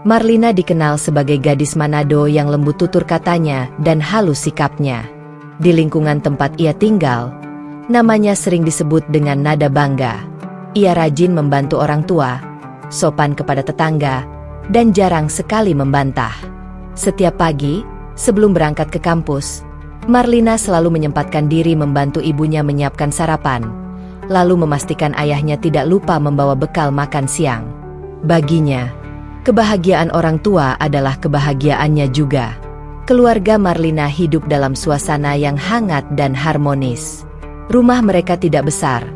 Marlina dikenal sebagai gadis Manado yang lembut tutur katanya dan halus sikapnya. Di lingkungan tempat ia tinggal, namanya sering disebut dengan nada bangga. Ia rajin membantu orang tua, sopan kepada tetangga, dan jarang sekali membantah. Setiap pagi, sebelum berangkat ke kampus, Marlina selalu menyempatkan diri membantu ibunya menyiapkan sarapan, lalu memastikan ayahnya tidak lupa membawa bekal makan siang. Baginya, kebahagiaan orang tua adalah kebahagiaannya juga. Keluarga Marlina hidup dalam suasana yang hangat dan harmonis. Rumah mereka tidak besar,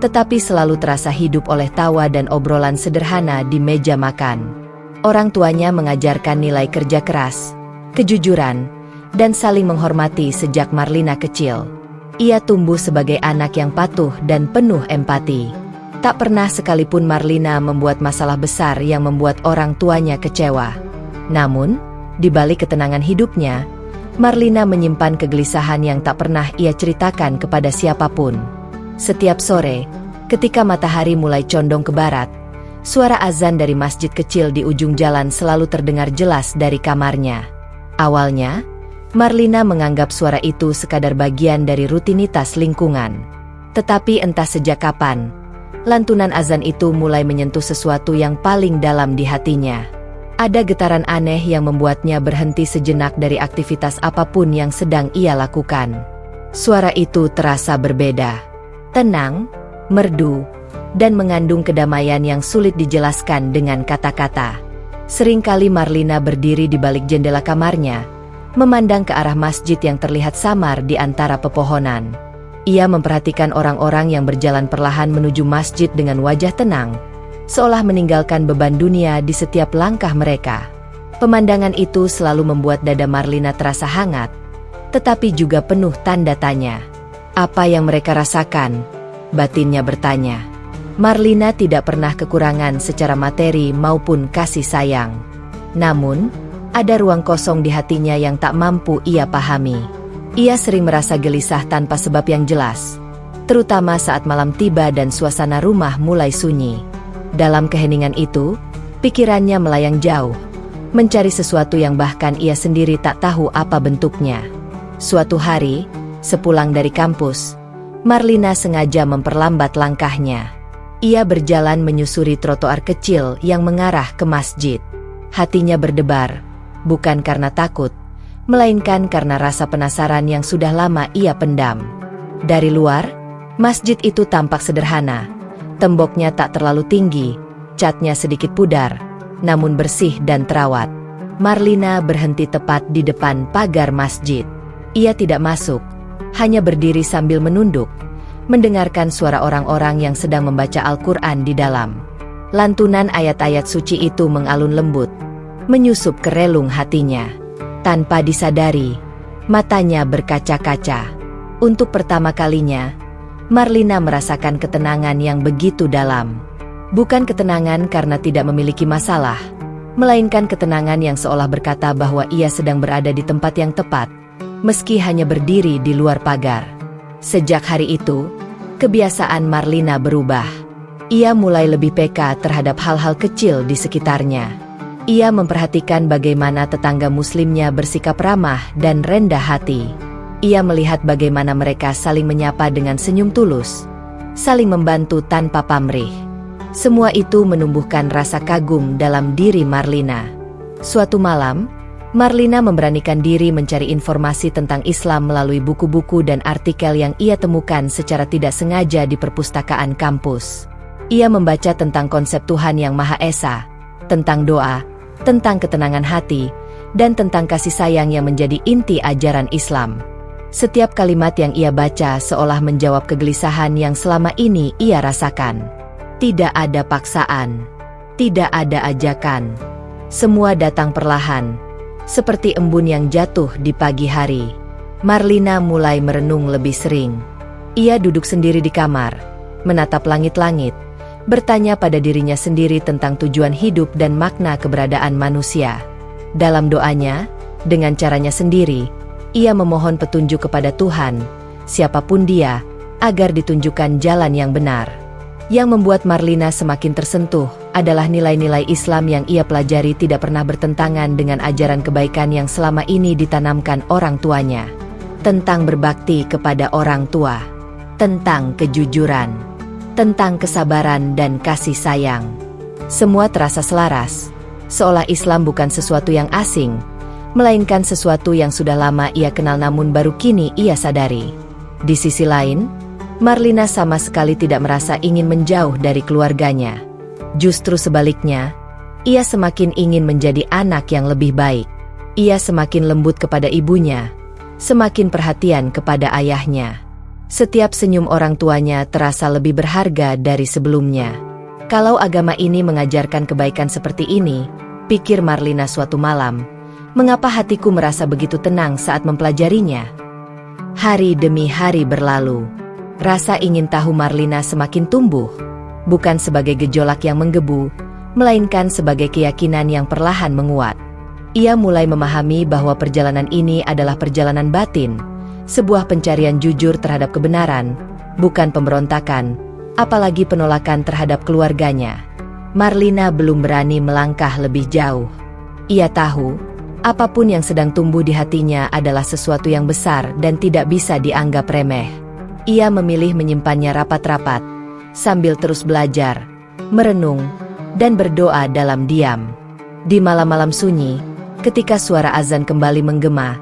tetapi selalu terasa hidup oleh tawa dan obrolan sederhana di meja makan. Orang tuanya mengajarkan nilai kerja keras, kejujuran, dan saling menghormati sejak Marlina kecil. Ia tumbuh sebagai anak yang patuh dan penuh empati. Tak pernah sekalipun Marlina membuat masalah besar yang membuat orang tuanya kecewa. Namun, di balik ketenangan hidupnya, Marlina menyimpan kegelisahan yang tak pernah ia ceritakan kepada siapapun. Setiap sore, ketika matahari mulai condong ke barat, suara azan dari masjid kecil di ujung jalan selalu terdengar jelas dari kamarnya. Awalnya, Marlina menganggap suara itu sekadar bagian dari rutinitas lingkungan. Tetapi entah sejak kapan, lantunan azan itu mulai menyentuh sesuatu yang paling dalam di hatinya. Ada getaran aneh yang membuatnya berhenti sejenak dari aktivitas apapun yang sedang ia lakukan. Suara itu terasa berbeda, tenang, merdu, dan mengandung kedamaian yang sulit dijelaskan dengan kata-kata. Seringkali Marlina berdiri di balik jendela kamarnya, memandang ke arah masjid yang terlihat samar di antara pepohonan. Ia memperhatikan orang-orang yang berjalan perlahan menuju masjid dengan wajah tenang, seolah meninggalkan beban dunia di setiap langkah mereka. Pemandangan itu selalu membuat dada Marlina terasa hangat, tetapi juga penuh tanda tanya. Apa yang mereka rasakan? Batinnya bertanya. Marlina tidak pernah kekurangan secara materi maupun kasih sayang. Namun, ada ruang kosong di hatinya yang tak mampu ia pahami. Ia sering merasa gelisah tanpa sebab yang jelas, terutama saat malam tiba dan suasana rumah mulai sunyi. Dalam keheningan itu, pikirannya melayang jauh, mencari sesuatu yang bahkan ia sendiri tak tahu apa bentuknya. Suatu hari, sepulang dari kampus, Marlina sengaja memperlambat langkahnya. Ia berjalan menyusuri trotoar kecil yang mengarah ke masjid. Hatinya berdebar, bukan karena takut, melainkan karena rasa penasaran yang sudah lama ia pendam. Dari luar, masjid itu tampak sederhana. Temboknya tak terlalu tinggi, catnya sedikit pudar, namun bersih dan terawat. Marlina berhenti tepat di depan pagar masjid. Ia tidak masuk, hanya berdiri sambil menunduk, mendengarkan suara orang-orang yang sedang membaca Al-Quran di dalam. Lantunan ayat-ayat suci itu mengalun lembut, menyusup ke relung hatinya. Tanpa disadari, matanya berkaca-kaca. Untuk pertama kalinya, Marlina merasakan ketenangan yang begitu dalam. Bukan ketenangan karena tidak memiliki masalah, melainkan ketenangan yang seolah berkata bahwa ia sedang berada di tempat yang tepat, meski hanya berdiri di luar pagar. Sejak hari itu, kebiasaan Marlina berubah. Ia mulai lebih peka terhadap hal-hal kecil di sekitarnya. Ia memperhatikan bagaimana tetangga muslimnya bersikap ramah dan rendah hati. Ia melihat bagaimana mereka saling menyapa dengan senyum tulus, saling membantu tanpa pamrih. Semua itu menumbuhkan rasa kagum dalam diri Marlina. Suatu malam, Marlina memberanikan diri mencari informasi tentang Islam melalui buku-buku dan artikel yang ia temukan secara tidak sengaja di perpustakaan kampus. Ia membaca tentang konsep Tuhan yang Maha Esa, tentang doa, tentang ketenangan hati, dan tentang kasih sayang yang menjadi inti ajaran Islam. Setiap kalimat yang ia baca seolah menjawab kegelisahan yang selama ini ia rasakan. Tidak ada paksaan, tidak ada ajakan. Semua datang perlahan, seperti embun yang jatuh di pagi hari. Marlina mulai merenung lebih sering. Ia duduk sendiri di kamar, menatap langit-langit, bertanya pada dirinya sendiri tentang tujuan hidup dan makna keberadaan manusia. Dalam doanya, dengan caranya sendiri, ia memohon petunjuk kepada Tuhan, siapapun dia, agar ditunjukkan jalan yang benar. Yang membuat Marlina semakin tersentuh adalah nilai-nilai Islam yang ia pelajari tidak pernah bertentangan dengan ajaran kebaikan yang selama ini ditanamkan orang tuanya. Tentang berbakti kepada orang tua, tentang kejujuran, tentang kesabaran dan kasih sayang. Semua terasa selaras, seolah Islam bukan sesuatu yang asing, melainkan sesuatu yang sudah lama ia kenal namun baru kini ia sadari. Di sisi lain, Marlina sama sekali tidak merasa ingin menjauh dari keluarganya. Justru sebaliknya, ia semakin ingin menjadi anak yang lebih baik. Ia semakin lembut kepada ibunya, semakin perhatian kepada ayahnya. Setiap senyum orang tuanya terasa lebih berharga dari sebelumnya. Kalau agama ini mengajarkan kebaikan seperti ini, pikir Marlina suatu malam, mengapa hatiku merasa begitu tenang saat mempelajarinya? Hari demi hari berlalu. Rasa ingin tahu Marlina semakin tumbuh, bukan sebagai gejolak yang menggebu, melainkan sebagai keyakinan yang perlahan menguat. Ia mulai memahami bahwa perjalanan ini adalah perjalanan batin, sebuah pencarian jujur terhadap kebenaran, bukan pemberontakan, apalagi penolakan terhadap keluarganya. Marlina belum berani melangkah lebih jauh. Ia tahu, apapun yang sedang tumbuh di hatinya adalah sesuatu yang besar dan tidak bisa dianggap remeh. Ia memilih menyimpannya rapat-rapat, sambil terus belajar, merenung, dan berdoa dalam diam. Di malam-malam sunyi, ketika suara azan kembali menggema,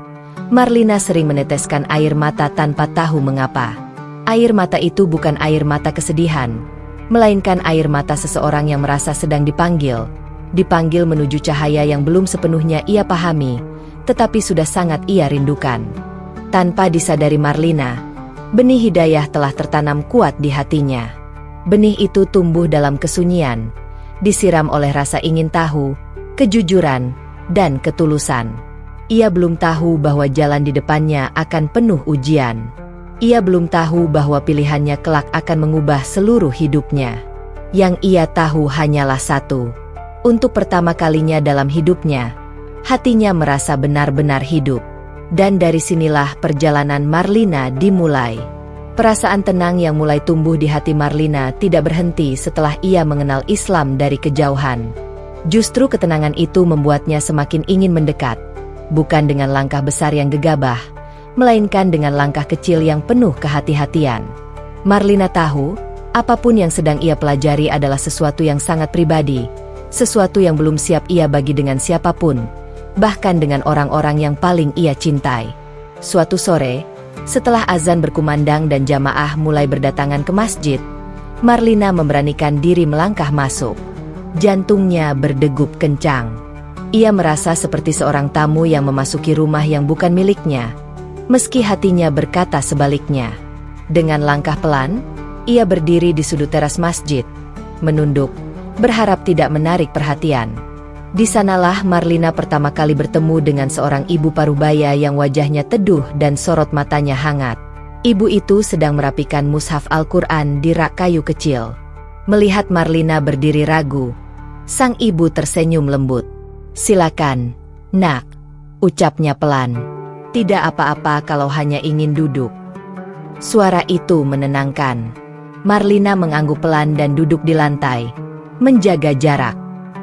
Marlina sering meneteskan air mata tanpa tahu mengapa. Air mata itu bukan air mata kesedihan, melainkan air mata seseorang yang merasa sedang dipanggil menuju cahaya yang belum sepenuhnya ia pahami, tetapi sudah sangat ia rindukan. Tanpa disadari Marlina, benih hidayah telah tertanam kuat di hatinya. Benih itu tumbuh dalam kesunyian, disiram oleh rasa ingin tahu, kejujuran, dan ketulusan. Ia belum tahu bahwa jalan di depannya akan penuh ujian. Ia belum tahu bahwa pilihannya kelak akan mengubah seluruh hidupnya. Yang ia tahu hanyalah satu. Untuk pertama kalinya dalam hidupnya, hatinya merasa benar-benar hidup. Dan dari sinilah perjalanan Marlina dimulai. Perasaan tenang yang mulai tumbuh di hati Marlina tidak berhenti setelah ia mengenal Islam dari kejauhan. Justru ketenangan itu membuatnya semakin ingin mendekat, bukan dengan langkah besar yang gegabah, melainkan dengan langkah kecil yang penuh kehati-hatian. Marlina tahu, apapun yang sedang ia pelajari adalah sesuatu yang sangat pribadi, sesuatu yang belum siap ia bagi dengan siapapun, bahkan dengan orang-orang yang paling ia cintai. Suatu sore, setelah azan berkumandang dan jamaah mulai berdatangan ke masjid, Marlina memberanikan diri melangkah masuk. Jantungnya berdegup kencang. Ia merasa seperti seorang tamu yang memasuki rumah yang bukan miliknya, meski hatinya berkata sebaliknya. Dengan langkah pelan, ia berdiri di sudut teras masjid, menunduk, berharap tidak menarik perhatian. Di sanalah Marlina pertama kali bertemu dengan seorang ibu parubaya yang wajahnya teduh dan sorot matanya hangat. Ibu itu sedang merapikan mushaf Al-Quran di rak kayu kecil. Melihat Marlina berdiri ragu, sang ibu tersenyum lembut. "Silakan, nak," ucapnya pelan. "Tidak apa-apa kalau hanya ingin duduk." Suara itu menenangkan. Marlina mengangguk pelan dan duduk di lantai, menjaga jarak.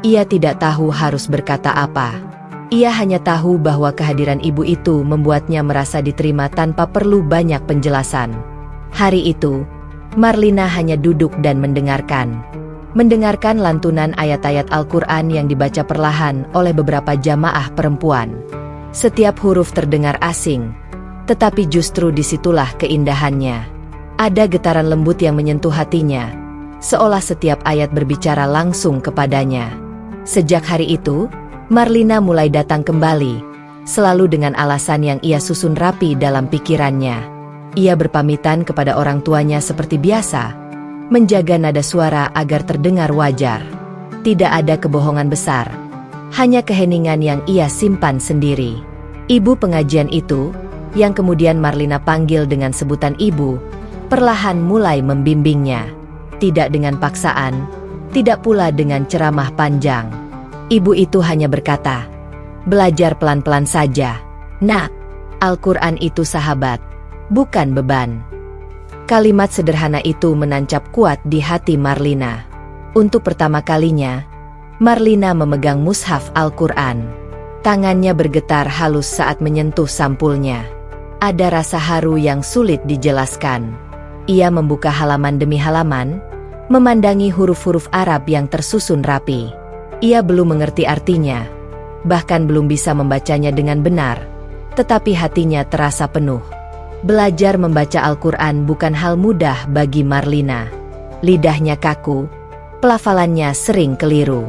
Ia tidak tahu harus berkata apa. Ia hanya tahu bahwa kehadiran ibu itu membuatnya merasa diterima tanpa perlu banyak penjelasan. Hari itu, Marlina hanya duduk dan mendengarkan. Mendengarkan lantunan ayat-ayat Al-Quran yang dibaca perlahan oleh beberapa jamaah perempuan. Setiap huruf terdengar asing, tetapi justru disitulah keindahannya. Ada getaran lembut yang menyentuh hatinya, seolah setiap ayat berbicara langsung kepadanya. Sejak hari itu, Marlina mulai datang kembali, selalu dengan alasan yang ia susun rapi dalam pikirannya. Ia berpamitan kepada orang tuanya seperti biasa, menjaga nada suara agar terdengar wajar. Tidak ada kebohongan besar, hanya keheningan yang ia simpan sendiri. Ibu pengajian itu, yang kemudian Marlina panggil dengan sebutan ibu, perlahan mulai membimbingnya. Tidak dengan paksaan, tidak pula dengan ceramah panjang. Ibu itu hanya berkata, "Belajar pelan-pelan saja, Nak. Al-Quran itu sahabat, bukan beban." Kalimat sederhana itu menancap kuat di hati Marlina. Untuk pertama kalinya, Marlina memegang mushaf Al-Quran. Tangannya bergetar halus saat menyentuh sampulnya. Ada rasa haru yang sulit dijelaskan. Ia membuka halaman demi halaman, memandangi huruf-huruf Arab yang tersusun rapi. Ia belum mengerti artinya, bahkan belum bisa membacanya dengan benar, tetapi hatinya terasa penuh. Belajar membaca Al-Quran bukan hal mudah bagi Marlina. Lidahnya kaku, pelafalannya sering keliru.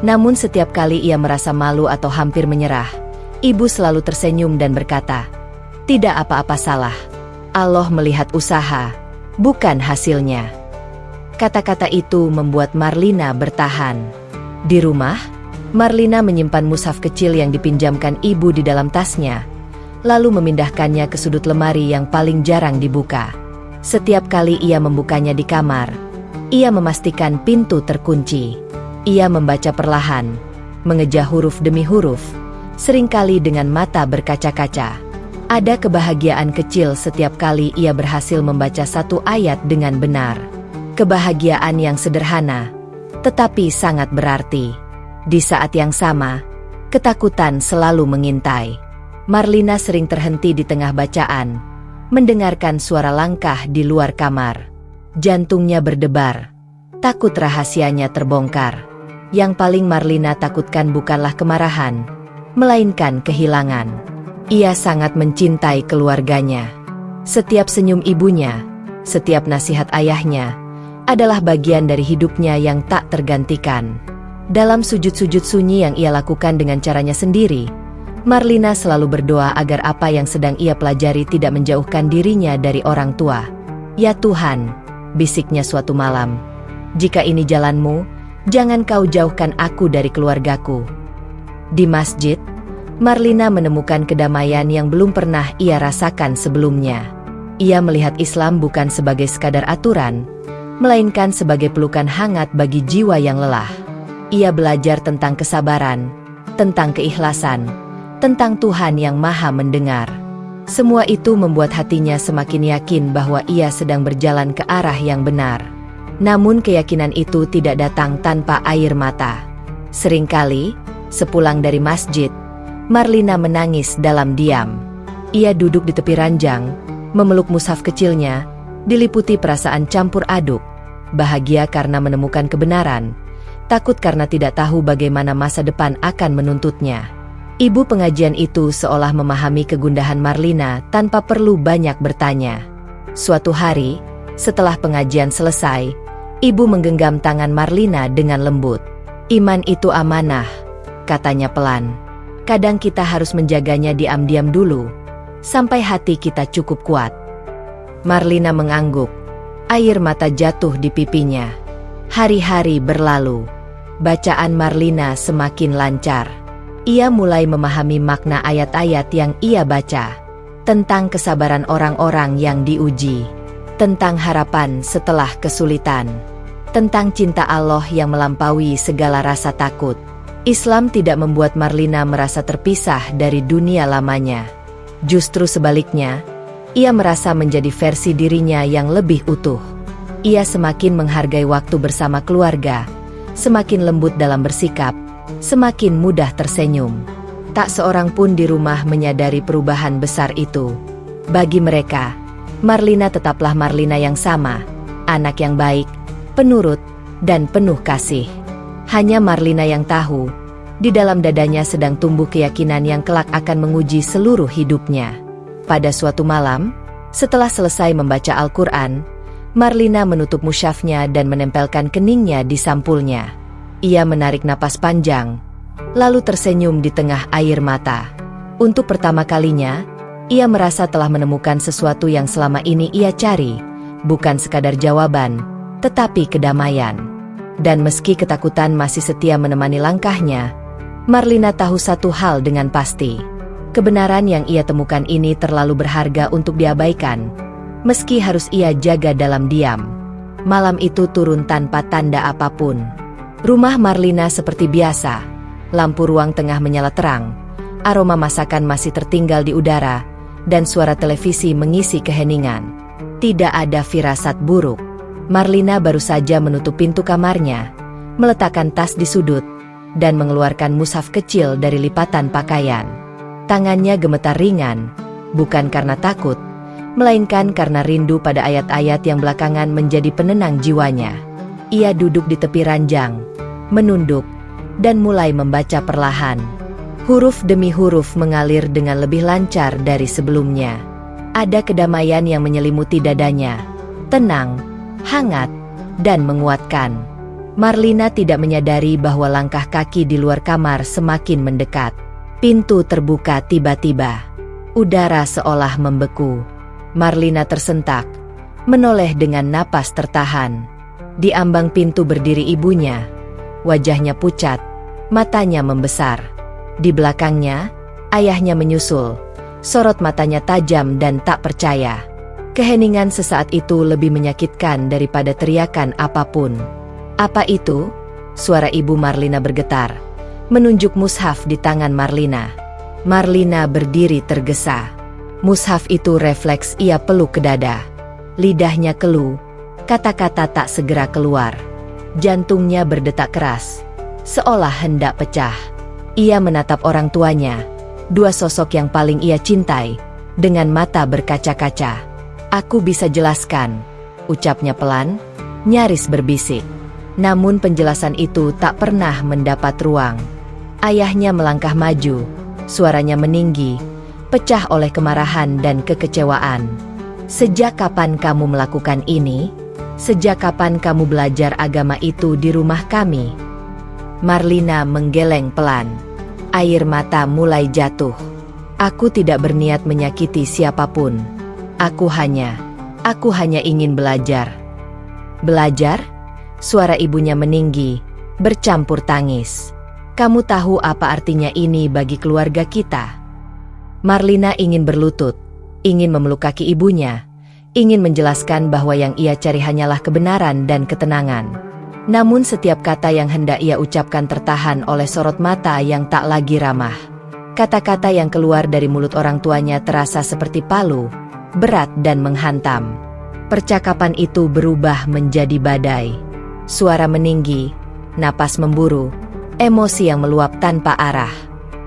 Namun setiap kali ia merasa malu atau hampir menyerah, ibu selalu tersenyum dan berkata, "Tidak apa-apa salah. Allah melihat usaha, bukan hasilnya." Kata-kata itu membuat Marlina bertahan. Di rumah, Marlina menyimpan mushaf kecil yang dipinjamkan ibu di dalam tasnya, lalu memindahkannya ke sudut lemari yang paling jarang dibuka. Setiap kali ia membukanya di kamar, ia memastikan pintu terkunci. Ia membaca perlahan, mengeja huruf demi huruf, seringkali dengan mata berkaca-kaca. Ada kebahagiaan kecil setiap kali ia berhasil membaca satu ayat dengan benar. Kebahagiaan yang sederhana, tetapi sangat berarti. Di saat yang sama, ketakutan selalu mengintai. Marlina sering terhenti di tengah bacaan, mendengarkan suara langkah di luar kamar. Jantungnya berdebar, takut rahasianya terbongkar. Yang paling Marlina takutkan bukanlah kemarahan, melainkan kehilangan. Ia sangat mencintai keluarganya. Setiap senyum ibunya, setiap nasihat ayahnya, adalah bagian dari hidupnya yang tak tergantikan. Dalam sujud-sujud sunyi yang ia lakukan dengan caranya sendiri, Marlina selalu berdoa agar apa yang sedang ia pelajari tidak menjauhkan dirinya dari orang tua. "Ya Tuhan," bisiknya suatu malam, "jika ini jalanmu, jangan kau jauhkan aku dari keluargaku." Di masjid, Marlina menemukan kedamaian yang belum pernah ia rasakan sebelumnya. Ia melihat Islam bukan sebagai sekadar aturan, melainkan sebagai pelukan hangat bagi jiwa yang lelah. Ia belajar tentang kesabaran, tentang keikhlasan, tentang Tuhan yang Maha Mendengar. Semua itu membuat hatinya semakin yakin bahwa ia sedang berjalan ke arah yang benar. Namun keyakinan itu tidak datang tanpa air mata. Seringkali, sepulang dari masjid, Marlina menangis dalam diam. Ia duduk di tepi ranjang, memeluk mushaf kecilnya, diliputi perasaan campur aduk, bahagia karena menemukan kebenaran, takut karena tidak tahu bagaimana masa depan akan menuntutnya. Ibu pengajian itu seolah memahami kegundahan Marlina tanpa perlu banyak bertanya. Suatu hari, setelah pengajian selesai, ibu menggenggam tangan Marlina dengan lembut. "Iman itu amanah," katanya pelan. "Kadang kita harus menjaganya diam-diam dulu, sampai hati kita cukup kuat." Marlina mengangguk. Air mata jatuh di pipinya. Hari-hari berlalu. Bacaan Marlina semakin lancar. Ia mulai memahami makna ayat-ayat yang ia baca. Tentang kesabaran orang-orang yang diuji. Tentang harapan setelah kesulitan. Tentang cinta Allah yang melampaui segala rasa takut. Islam tidak membuat Marlina merasa terpisah dari dunia lamanya. Justru sebaliknya, ia merasa menjadi versi dirinya yang lebih utuh. Ia semakin menghargai waktu bersama keluarga, semakin lembut dalam bersikap, semakin mudah tersenyum. Tak seorang pun di rumah menyadari perubahan besar itu. Bagi mereka, Marlina tetaplah Marlina yang sama, anak yang baik, penurut, dan penuh kasih. Hanya Marlina yang tahu, di dalam dadanya sedang tumbuh keyakinan yang kelak akan menguji seluruh hidupnya. Pada suatu malam, setelah selesai membaca Al-Quran, Marlina menutup mushafnya dan menempelkan keningnya di sampulnya. Ia menarik napas panjang, lalu tersenyum di tengah air mata. Untuk pertama kalinya, ia merasa telah menemukan sesuatu yang selama ini ia cari, bukan sekadar jawaban, tetapi kedamaian. Dan meski ketakutan masih setia menemani langkahnya, Marlina tahu satu hal dengan pasti. Kebenaran yang ia temukan ini terlalu berharga untuk diabaikan. Meski harus ia jaga dalam diam. Malam itu turun tanpa tanda apapun. Rumah Marlina seperti biasa. Lampu ruang tengah menyala terang. Aroma masakan masih tertinggal di udara. Dan suara televisi mengisi keheningan. Tidak ada firasat buruk. Marlina baru saja menutup pintu kamarnya, meletakkan tas di sudut, dan mengeluarkan mushaf kecil dari lipatan pakaian. Tangannya gemetar ringan, bukan karena takut, melainkan karena rindu pada ayat-ayat yang belakangan menjadi penenang jiwanya. Ia duduk di tepi ranjang, menunduk, dan mulai membaca perlahan. Huruf demi huruf mengalir dengan lebih lancar dari sebelumnya. Ada kedamaian yang menyelimuti dadanya, tenang, hangat, dan menguatkan. Marlina tidak menyadari bahwa langkah kaki di luar kamar semakin mendekat. Pintu terbuka tiba-tiba. Udara seolah membeku. Marlina tersentak, menoleh dengan napas tertahan. Di ambang pintu berdiri ibunya. Wajahnya pucat, matanya membesar. Di belakangnya, ayahnya menyusul. Sorot matanya tajam dan tak percaya. Keheningan sesaat itu lebih menyakitkan daripada teriakan apapun. "Apa itu?" Suara ibu Marlina bergetar, menunjuk mushaf di tangan Marlina. Marlina berdiri tergesa. Mushaf itu refleks ia peluk ke dada. Lidahnya keluh, kata-kata tak segera keluar. Jantungnya berdetak keras, seolah hendak pecah. Ia menatap orang tuanya, dua sosok yang paling ia cintai, dengan mata berkaca-kaca. "Aku bisa jelaskan," ucapnya pelan, nyaris berbisik. Namun penjelasan itu tak pernah mendapat ruang. Ayahnya melangkah maju, suaranya meninggi, pecah oleh kemarahan dan kekecewaan. "Sejak kapan kamu melakukan ini? Sejak kapan kamu belajar agama itu di rumah kami?" Marlina menggeleng pelan. Air mata mulai jatuh. "Aku tidak berniat menyakiti siapapun. Aku hanya ingin belajar." "Belajar?" Suara ibunya meninggi, bercampur tangis. "Kamu tahu apa artinya ini bagi keluarga kita?" Marlina ingin berlutut, ingin memeluk kaki ibunya, ingin menjelaskan bahwa yang ia cari hanyalah kebenaran dan ketenangan. Namun setiap kata yang hendak ia ucapkan tertahan oleh sorot mata yang tak lagi ramah. Kata-kata yang keluar dari mulut orang tuanya terasa seperti palu, berat dan menghantam. Percakapan itu berubah menjadi badai. Suara meninggi, napas memburu, emosi yang meluap tanpa arah.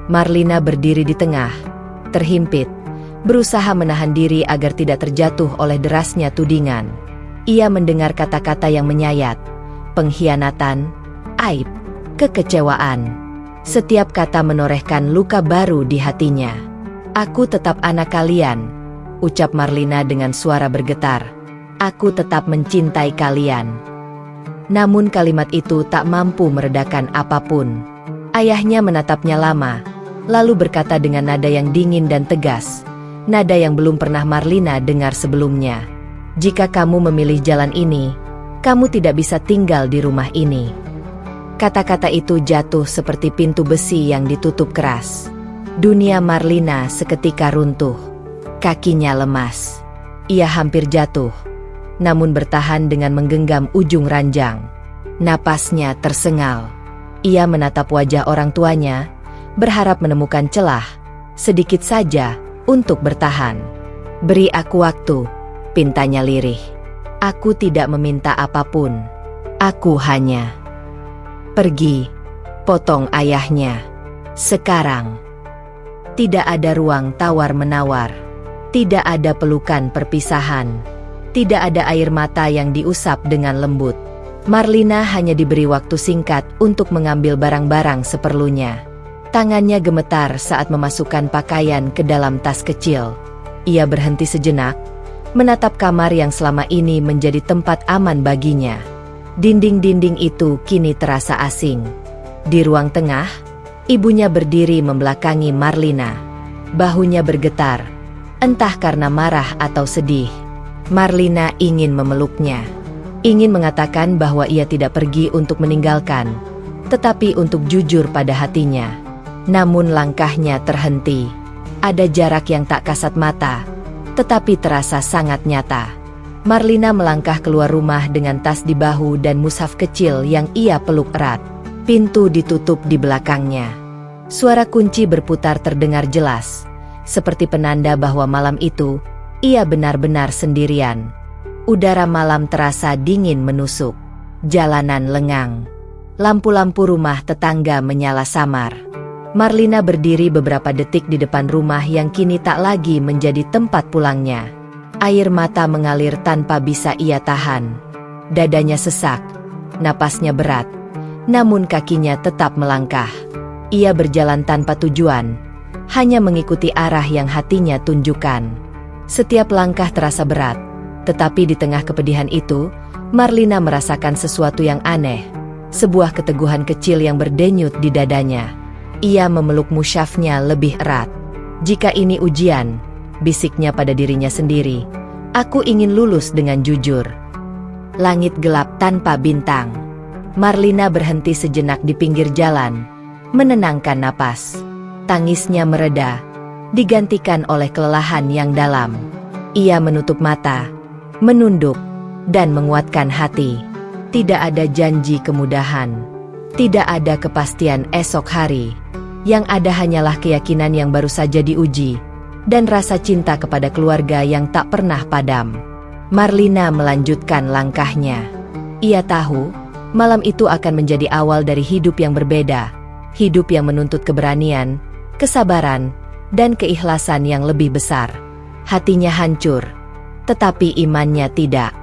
Marlina berdiri di tengah, terhimpit, berusaha menahan diri agar tidak terjatuh oleh derasnya tudingan. Ia mendengar kata-kata yang menyayat, pengkhianatan, aib, kekecewaan. Setiap kata menorehkan luka baru di hatinya. "Aku tetap anak kalian," ucap Marlina dengan suara bergetar. "Aku tetap mencintai kalian." Namun kalimat itu tak mampu meredakan apapun. Ayahnya menatapnya lama, lalu berkata dengan nada yang dingin dan tegas, nada yang belum pernah Marlina dengar sebelumnya. "Jika kamu memilih jalan ini, kamu tidak bisa tinggal di rumah ini." Kata-kata itu jatuh seperti pintu besi yang ditutup keras. Dunia Marlina seketika runtuh. Kakinya lemas. Ia hampir jatuh, namun bertahan dengan menggenggam ujung ranjang. Napasnya tersengal. Ia menatap wajah orang tuanya, berharap menemukan celah, sedikit saja, untuk bertahan. "Beri aku waktu," pintanya lirih. "Aku tidak meminta apapun. Aku hanya..." "Pergi," potong ayahnya. "Sekarang." Tidak ada ruang tawar-menawar. Tidak ada pelukan perpisahan. Tidak ada air mata yang diusap dengan lembut. Marlina hanya diberi waktu singkat untuk mengambil barang-barang seperlunya. Tangannya gemetar saat memasukkan pakaian ke dalam tas kecil. Ia berhenti sejenak, menatap kamar yang selama ini menjadi tempat aman baginya. Dinding-dinding itu kini terasa asing. Di ruang tengah, ibunya berdiri membelakangi Marlina. Bahunya bergetar, entah karena marah atau sedih. Marlina ingin memeluknya, ingin mengatakan bahwa ia tidak pergi untuk meninggalkan, tetapi untuk jujur pada hatinya. Namun langkahnya terhenti. Ada jarak yang tak kasat mata, tetapi terasa sangat nyata. Marlina melangkah keluar rumah dengan tas di bahu dan mushaf kecil yang ia peluk erat. Pintu ditutup di belakangnya. Suara kunci berputar terdengar jelas, seperti penanda bahwa malam itu, ia benar-benar sendirian. Udara malam terasa dingin menusuk. Jalanan lengang. Lampu-lampu rumah tetangga menyala samar. Marlina berdiri beberapa detik di depan rumah yang kini tak lagi menjadi tempat pulangnya. Air mata mengalir tanpa bisa ia tahan. Dadanya sesak, napasnya berat, namun kakinya tetap melangkah. Ia berjalan tanpa tujuan, hanya mengikuti arah yang hatinya tunjukkan. Setiap langkah terasa berat, tetapi di tengah kepedihan itu, Marlina merasakan sesuatu yang aneh. Sebuah keteguhan kecil yang berdenyut di dadanya. Ia memeluk mushafnya lebih erat. Jika ini ujian, bisiknya pada dirinya sendiri, aku ingin lulus dengan jujur. Langit gelap tanpa bintang. Marlina berhenti sejenak di pinggir jalan, menenangkan napas. Tangisnya mereda, digantikan oleh kelelahan yang dalam. Ia menutup mata, menunduk, dan menguatkan hati. Tidak ada janji kemudahan. Tidak ada kepastian esok hari. Yang ada hanyalah keyakinan yang baru saja diuji, dan rasa cinta kepada keluarga yang tak pernah padam. Marlina melanjutkan langkahnya. Ia tahu, malam itu akan menjadi awal dari hidup yang berbeda. Hidup yang menuntut keberanian, kesabaran, dan keikhlasan yang lebih besar. Hatinya hancur, tetapi imannya tidak.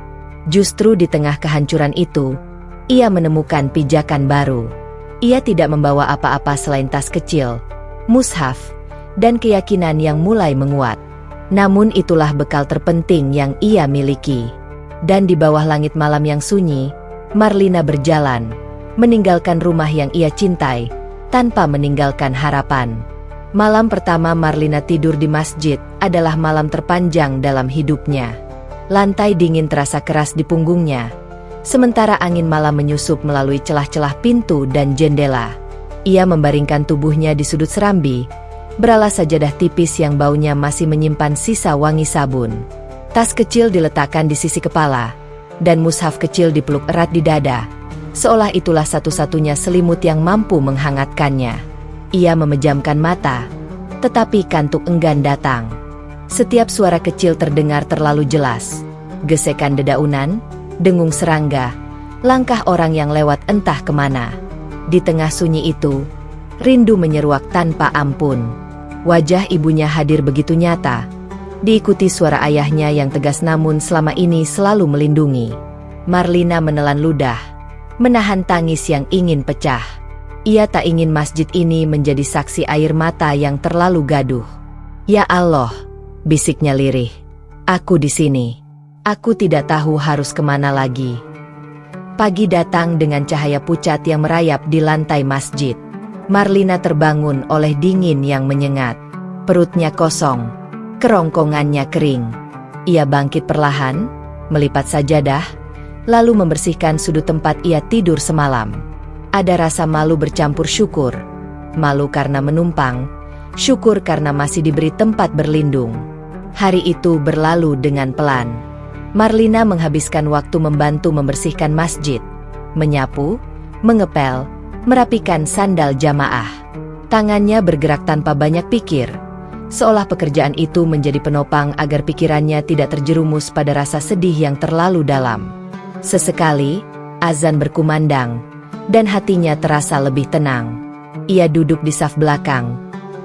Justru di tengah kehancuran itu, ia menemukan pijakan baru. Ia tidak membawa apa-apa selain tas kecil, mushaf, dan keyakinan yang mulai menguat. Namun itulah bekal terpenting yang ia miliki. Dan di bawah langit malam yang sunyi, Marlina berjalan, meninggalkan rumah yang ia cintai, tanpa meninggalkan harapan. Malam pertama Marlina tidur di masjid adalah malam terpanjang dalam hidupnya. Lantai dingin terasa keras di punggungnya, sementara angin malam menyusup melalui celah-celah pintu dan jendela. Ia membaringkan tubuhnya di sudut serambi, beralas sajadah tipis yang baunya masih menyimpan sisa wangi sabun. Tas kecil diletakkan di sisi kepala, dan mushaf kecil dipeluk erat di dada, seolah itulah satu-satunya selimut yang mampu menghangatkannya. Ia memejamkan mata, tetapi kantuk enggan datang. Setiap suara kecil terdengar terlalu jelas. Gesekan dedaunan, dengung serangga, langkah orang yang lewat entah kemana. Di tengah sunyi itu, rindu menyeruak tanpa ampun. Wajah ibunya hadir begitu nyata, diikuti suara ayahnya yang tegas namun selama ini selalu melindungi. Marlina menelan ludah, menahan tangis yang ingin pecah. Ia tak ingin masjid ini menjadi saksi air mata yang terlalu gaduh. Ya Allah, bisiknya lirih. Aku di sini. Aku tidak tahu harus kemana lagi. Pagi datang dengan cahaya pucat yang merayap di lantai masjid. Marlina terbangun oleh dingin yang menyengat. Perutnya kosong, kerongkongannya kering. Ia bangkit perlahan, melipat sajadah, lalu membersihkan sudut tempat ia tidur semalam. Ada rasa malu bercampur syukur. Malu karena menumpang, syukur karena masih diberi tempat berlindung. Hari itu berlalu dengan pelan. Marlina menghabiskan waktu membantu membersihkan masjid, menyapu, mengepel, merapikan sandal jamaah. Tangannya bergerak tanpa banyak pikir, seolah pekerjaan itu menjadi penopang agar pikirannya tidak terjerumus pada rasa sedih yang terlalu dalam. Sesekali, azan berkumandang, dan hatinya terasa lebih tenang. Ia duduk di saf belakang,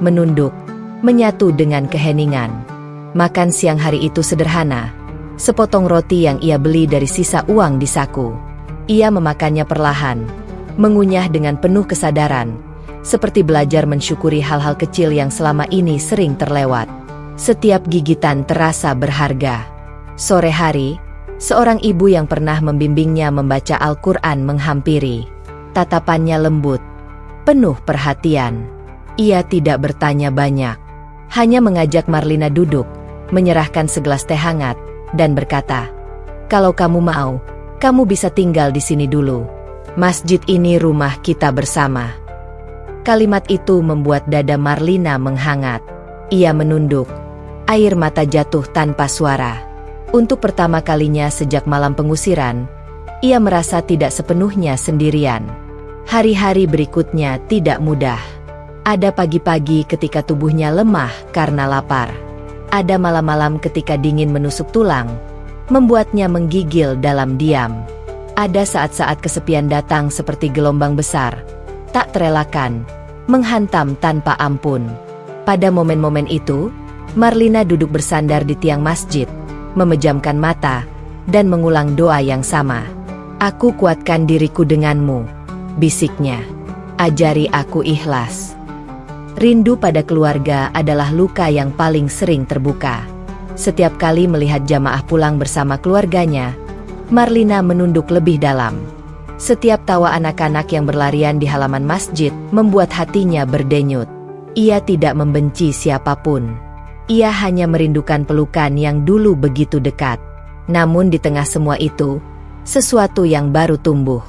menunduk, menyatu dengan keheningan. Makan siang hari itu sederhana, sepotong roti yang ia beli dari sisa uang di saku. Ia memakannya perlahan, mengunyah dengan penuh kesadaran, seperti belajar mensyukuri hal-hal kecil yang selama ini sering terlewat. Setiap gigitan terasa berharga. Sore hari, seorang ibu yang pernah membimbingnya membaca Al-Quran menghampiri. Tatapannya lembut, penuh perhatian. Ia tidak bertanya banyak, hanya mengajak Marlina duduk, menyerahkan segelas teh hangat, dan berkata, "Kalau kamu mau, kamu bisa tinggal di sini dulu. Masjid ini rumah kita bersama." Kalimat itu membuat dada Marlina menghangat. Ia menunduk, Air mata jatuh tanpa suara. Untuk pertama kalinya sejak malam pengusiran, ia merasa tidak sepenuhnya sendirian. Hari-hari berikutnya tidak mudah. Ada pagi-pagi ketika tubuhnya lemah karena lapar. Ada malam-malam ketika dingin menusuk tulang, membuatnya menggigil dalam diam. Ada saat-saat kesepian datang seperti gelombang besar, tak terelakkan, menghantam tanpa ampun. Pada momen-momen itu, Marlina duduk bersandar di tiang masjid, memejamkan mata, dan mengulang doa yang sama. "Aku kuatkan diriku denganmu," bisiknya. "Ajari aku ikhlas." Rindu pada keluarga adalah luka yang paling sering terbuka. Setiap kali melihat jamaah pulang bersama keluarganya, Marlina menunduk lebih dalam. Setiap tawa anak-anak yang berlarian di halaman masjid membuat hatinya berdenyut. Ia tidak membenci siapapun. Ia hanya merindukan pelukan yang dulu begitu dekat. Namun di tengah semua itu, sesuatu yang baru tumbuh.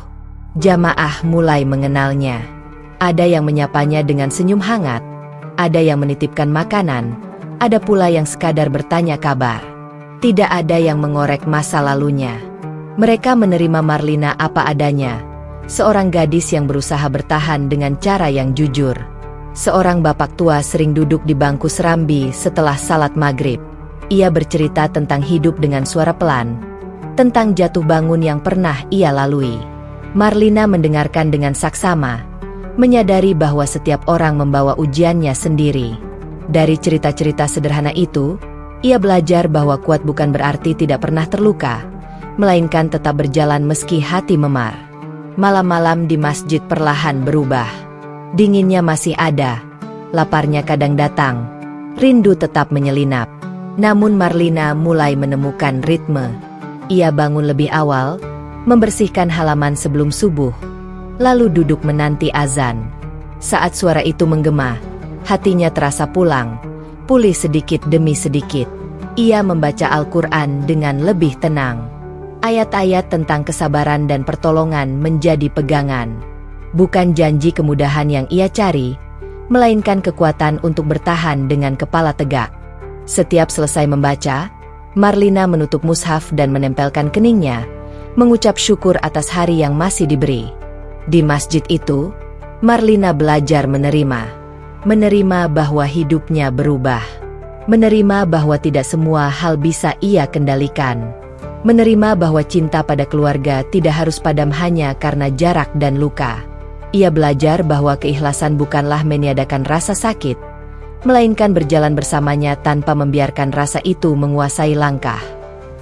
Jamaah mulai mengenalnya. Ada yang menyapanya dengan senyum hangat, ada yang menitipkan makanan, ada pula yang sekadar bertanya kabar. Tidak ada yang mengorek masa lalunya. Mereka menerima Marlina apa adanya, seorang gadis yang berusaha bertahan dengan cara yang jujur. Seorang bapak tua sering duduk di bangku serambi setelah salat maghrib. Ia bercerita tentang hidup dengan suara pelan, tentang jatuh bangun yang pernah ia lalui. Marlina mendengarkan dengan saksama, menyadari bahwa setiap orang membawa ujiannya sendiri. Dari cerita-cerita sederhana itu, ia belajar bahwa kuat bukan berarti tidak pernah terluka, melainkan tetap berjalan meski hati memar. Malam-malam di masjid perlahan berubah. Dinginnya masih ada, laparnya kadang datang, rindu tetap menyelinap. Namun Marlina mulai menemukan ritme. Ia bangun lebih awal, membersihkan halaman sebelum subuh, lalu duduk menanti azan. Saat suara itu menggema, hatinya terasa pulang, pulih sedikit demi sedikit. Ia membaca Al-Quran dengan lebih tenang. Ayat-ayat tentang kesabaran dan pertolongan menjadi pegangan. Bukan janji kemudahan yang ia cari, melainkan kekuatan untuk bertahan dengan kepala tegak. Setiap selesai membaca, Marlina menutup mushaf dan menempelkan keningnya, mengucap syukur atas hari yang masih diberi. Di masjid itu, Marlina belajar menerima. Menerima bahwa hidupnya berubah. Menerima bahwa tidak semua hal bisa ia kendalikan. Menerima bahwa cinta pada keluarga tidak harus padam hanya karena jarak dan luka. Ia belajar bahwa keikhlasan bukanlah meniadakan rasa sakit, melainkan berjalan bersamanya tanpa membiarkan rasa itu menguasai langkah.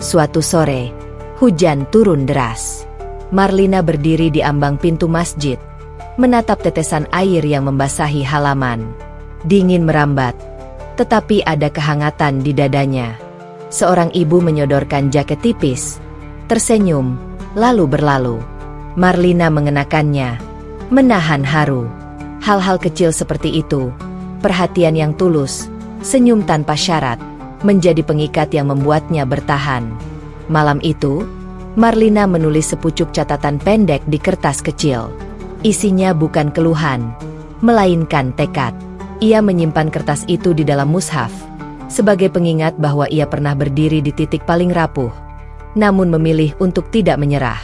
Suatu sore, hujan turun deras. Marlina berdiri di ambang pintu masjid, menatap tetesan air yang membasahi halaman. Dingin merambat, tetapi ada kehangatan di dadanya. Seorang ibu menyodorkan jaket tipis, tersenyum, lalu berlalu. Marlina mengenakannya, menahan haru. Hal-hal kecil seperti itu, perhatian yang tulus, senyum tanpa syarat, menjadi pengikat yang membuatnya bertahan. Malam itu, Marlina menulis sepucuk catatan pendek di kertas kecil. Isinya bukan keluhan, melainkan tekad. Ia menyimpan kertas itu di dalam mushaf, sebagai pengingat bahwa ia pernah berdiri di titik paling rapuh, namun memilih untuk tidak menyerah.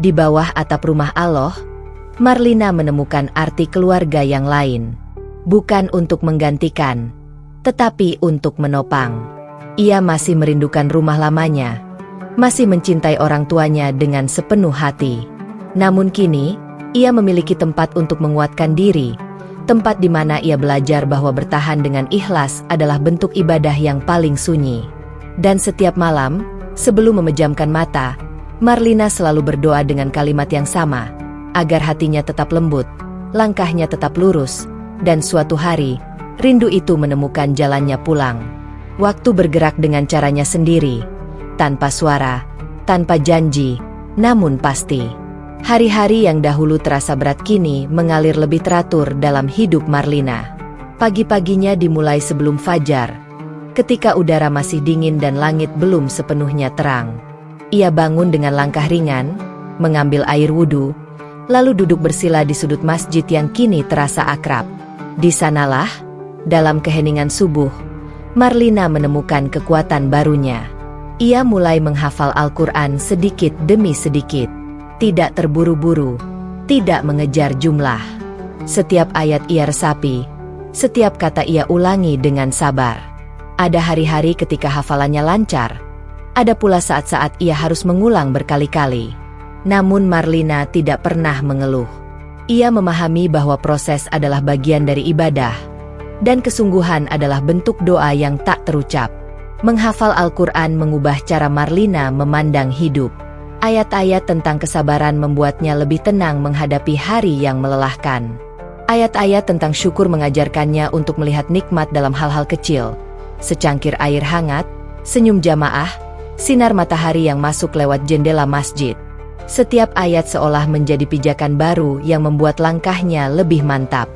Di bawah atap rumah Allah, Marlina menemukan arti keluarga yang lain. Bukan untuk menggantikan, tetapi untuk menopang. Ia masih merindukan rumah lamanya, masih mencintai orang tuanya dengan sepenuh hati. Namun kini, ia memiliki tempat untuk menguatkan diri, tempat di mana ia belajar bahwa bertahan dengan ikhlas adalah bentuk ibadah yang paling sunyi. Dan setiap malam, sebelum memejamkan mata, Marlina selalu berdoa dengan kalimat yang sama, agar hatinya tetap lembut, langkahnya tetap lurus, dan suatu hari, rindu itu menemukan jalannya pulang. Waktu bergerak dengan caranya sendiri, tanpa suara, tanpa janji, namun pasti. Hari-hari yang dahulu terasa berat kini mengalir lebih teratur dalam hidup Marlina. Pagi-paginya dimulai sebelum fajar, ketika udara masih dingin dan langit belum sepenuhnya terang. Ia bangun dengan langkah ringan, mengambil air wudhu, lalu duduk bersila di sudut masjid yang kini terasa akrab. Di sanalah, dalam keheningan subuh, Marlina menemukan kekuatan barunya. Ia mulai menghafal Al-Quran sedikit demi sedikit. Tidak terburu-buru, tidak mengejar jumlah. Setiap ayat ia resapi, setiap kata ia ulangi dengan sabar. Ada hari-hari ketika hafalannya lancar, ada pula saat-saat ia harus mengulang berkali-kali. Namun Marlina tidak pernah mengeluh. Ia memahami bahwa proses adalah bagian dari ibadah, dan kesungguhan adalah bentuk doa yang tak terucap. Menghafal Al-Quran mengubah cara Marlina memandang hidup. Ayat-ayat tentang kesabaran membuatnya lebih tenang menghadapi hari yang melelahkan. Ayat-ayat tentang syukur mengajarkannya untuk melihat nikmat dalam hal-hal kecil. Secangkir air hangat, senyum jamaah, sinar matahari yang masuk lewat jendela masjid. Setiap ayat seolah menjadi pijakan baru yang membuat langkahnya lebih mantap.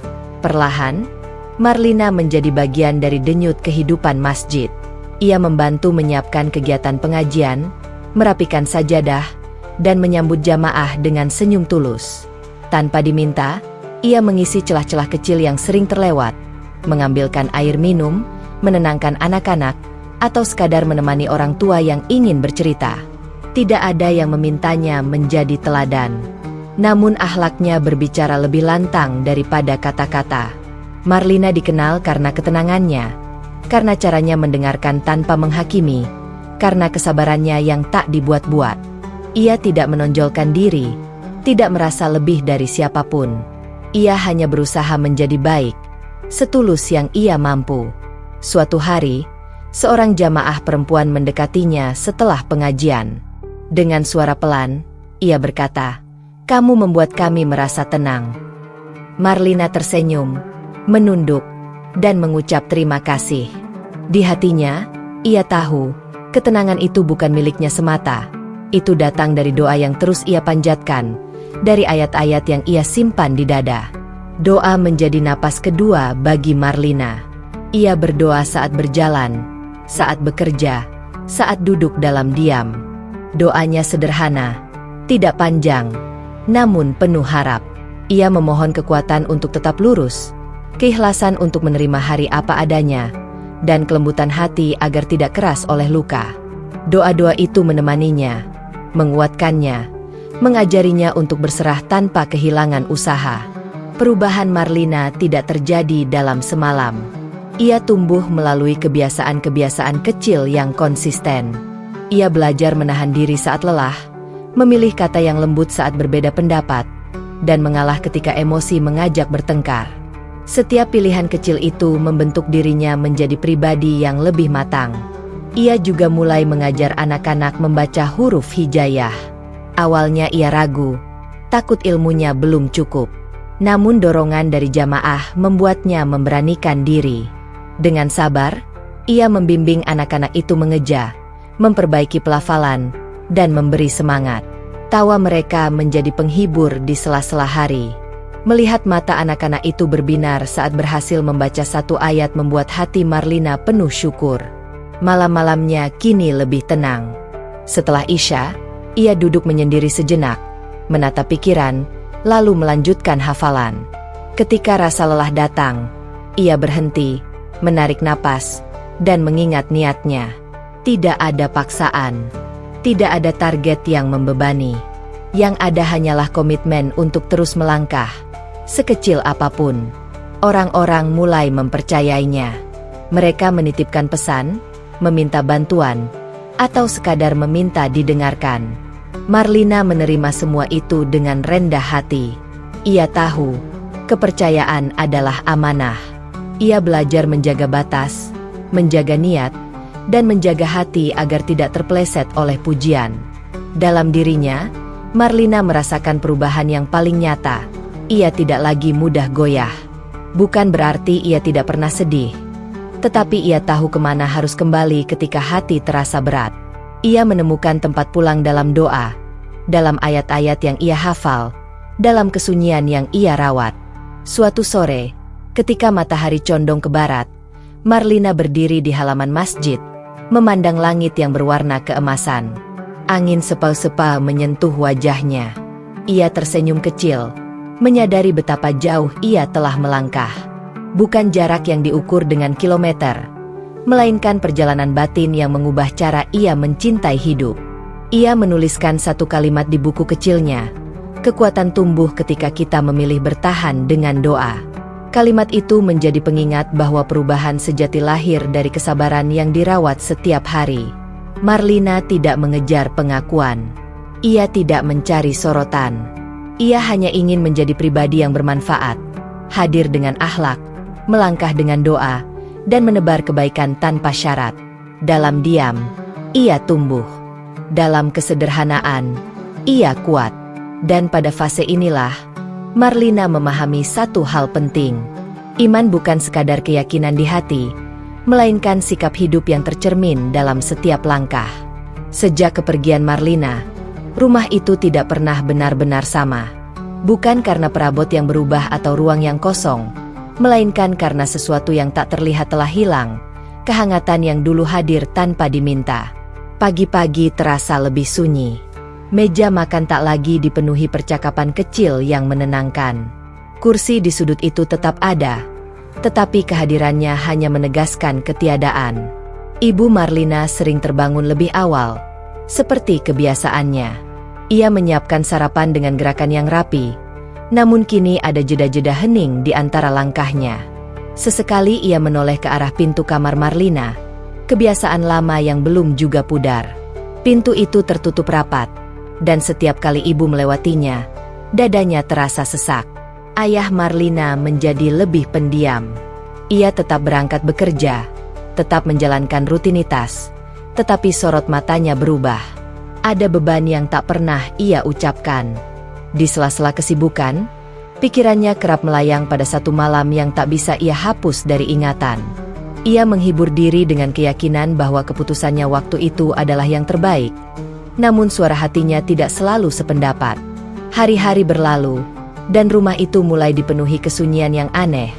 Perlahan, Marlina menjadi bagian dari denyut kehidupan masjid. Ia membantu menyiapkan kegiatan pengajian, merapikan sajadah, dan menyambut jamaah dengan senyum tulus. Tanpa diminta, ia mengisi celah-celah kecil yang sering terlewat, mengambilkan air minum, menenangkan anak-anak, atau sekadar menemani orang tua yang ingin bercerita. Tidak ada yang memintanya menjadi teladan. Namun akhlaknya berbicara lebih lantang daripada kata-kata. Marlina dikenal karena ketenangannya, karena caranya mendengarkan tanpa menghakimi, karena kesabarannya yang tak dibuat-buat. Ia tidak menonjolkan diri, tidak merasa lebih dari siapapun. Ia hanya berusaha menjadi baik, setulus yang ia mampu. Suatu hari, seorang jamaah perempuan mendekatinya setelah pengajian. Dengan suara pelan, ia berkata, "Kamu membuat kami merasa tenang." Marlina tersenyum, menunduk, dan mengucap terima kasih. Di hatinya, ia tahu, ketenangan itu bukan miliknya semata. Itu datang dari doa yang terus ia panjatkan, dari ayat-ayat yang ia simpan di dada. Doa menjadi napas kedua bagi Marlina. Ia berdoa saat berjalan, saat bekerja, saat duduk dalam diam. Doanya sederhana, tidak panjang, namun penuh harap. Ia memohon kekuatan untuk tetap lurus, keikhlasan untuk menerima hari apa adanya, dan kelembutan hati agar tidak keras oleh luka. Doa-doa itu menemaninya, menguatkannya, mengajarinya untuk berserah tanpa kehilangan usaha. Perubahan Marlina tidak terjadi dalam semalam. Ia tumbuh melalui kebiasaan-kebiasaan kecil yang konsisten. Ia belajar menahan diri saat lelah, memilih kata yang lembut saat berbeda pendapat, dan mengalah ketika emosi mengajak bertengkar. Setiap pilihan kecil itu membentuk dirinya menjadi pribadi yang lebih matang. Ia juga mulai mengajar anak-anak membaca huruf hijaiyah. Awalnya ia ragu, takut ilmunya belum cukup. Namun dorongan dari jamaah membuatnya memberanikan diri. Dengan sabar, ia membimbing anak-anak itu mengeja, memperbaiki pelafalan, dan memberi semangat. Tawa mereka menjadi penghibur di sela-sela hari. Melihat mata anak-anak itu berbinar saat berhasil membaca satu ayat membuat hati Marlina penuh syukur. Malam-malamnya kini lebih tenang. Setelah Isya, ia duduk menyendiri sejenak, menata pikiran, lalu melanjutkan hafalan. Ketika rasa lelah datang, ia berhenti, menarik napas, dan mengingat niatnya. Tidak ada paksaan, tidak ada target yang membebani. Yang ada hanyalah komitmen untuk terus melangkah. Sekecil apapun, orang-orang mulai mempercayainya. Mereka menitipkan pesan, meminta bantuan, atau sekadar meminta didengarkan. Marlina menerima semua itu dengan rendah hati. Ia tahu, kepercayaan adalah amanah. Ia belajar menjaga batas, menjaga niat, dan menjaga hati agar tidak terpeleset oleh pujian. Dalam dirinya, Marlina merasakan perubahan yang paling nyata. Ia tidak lagi mudah goyah. Bukan berarti ia tidak pernah sedih, tetapi ia tahu kemana harus kembali ketika hati terasa berat. Ia menemukan tempat pulang dalam doa, dalam ayat-ayat yang ia hafal, dalam kesunyian yang ia rawat. Suatu sore, ketika matahari condong ke barat, Marlina berdiri di halaman masjid, memandang langit yang berwarna keemasan. Angin sepa-sepa menyentuh wajahnya. Ia tersenyum kecil, menyadari betapa jauh ia telah melangkah. Bukan jarak yang diukur dengan kilometer, melainkan perjalanan batin yang mengubah cara ia mencintai hidup. Ia menuliskan satu kalimat di buku kecilnya, "Kekuatan tumbuh ketika kita memilih bertahan dengan doa." Kalimat itu menjadi pengingat bahwa perubahan sejati lahir dari kesabaran yang dirawat setiap hari. Marlina tidak mengejar pengakuan. Ia tidak mencari sorotan. Ia hanya ingin menjadi pribadi yang bermanfaat, hadir dengan akhlak, melangkah dengan doa, dan menebar kebaikan tanpa syarat. Dalam diam, ia tumbuh. Dalam kesederhanaan, ia kuat. Dan pada fase inilah, Marlina memahami satu hal penting. Iman bukan sekadar keyakinan di hati, melainkan sikap hidup yang tercermin dalam setiap langkah. Sejak kepergian Marlina, rumah itu tidak pernah benar-benar sama. Bukan karena perabot yang berubah atau ruang yang kosong, melainkan karena sesuatu yang tak terlihat telah hilang, kehangatan yang dulu hadir tanpa diminta. Pagi-pagi terasa lebih sunyi. Meja makan tak lagi dipenuhi percakapan kecil yang menenangkan. Kursi di sudut itu tetap ada, tetapi kehadirannya hanya menegaskan ketiadaan. Ibu Marlina sering terbangun lebih awal, seperti kebiasaannya. Ia menyiapkan sarapan dengan gerakan yang rapi, namun kini ada jeda-jeda hening di antara langkahnya. Sesekali ia menoleh ke arah pintu kamar Marlina, kebiasaan lama yang belum juga pudar. Pintu itu tertutup rapat, dan setiap kali ibu melewatinya, dadanya terasa sesak. Ayah Marlina menjadi lebih pendiam. Ia tetap berangkat bekerja, tetap menjalankan rutinitas, tetapi sorot matanya berubah. Ada beban yang tak pernah ia ucapkan. Di sela-sela kesibukan, pikirannya kerap melayang pada satu malam yang tak bisa ia hapus dari ingatan. Ia menghibur diri dengan keyakinan bahwa keputusannya waktu itu adalah yang terbaik. Namun suara hatinya tidak selalu sependapat. Hari-hari berlalu, dan rumah itu mulai dipenuhi kesunyian yang aneh.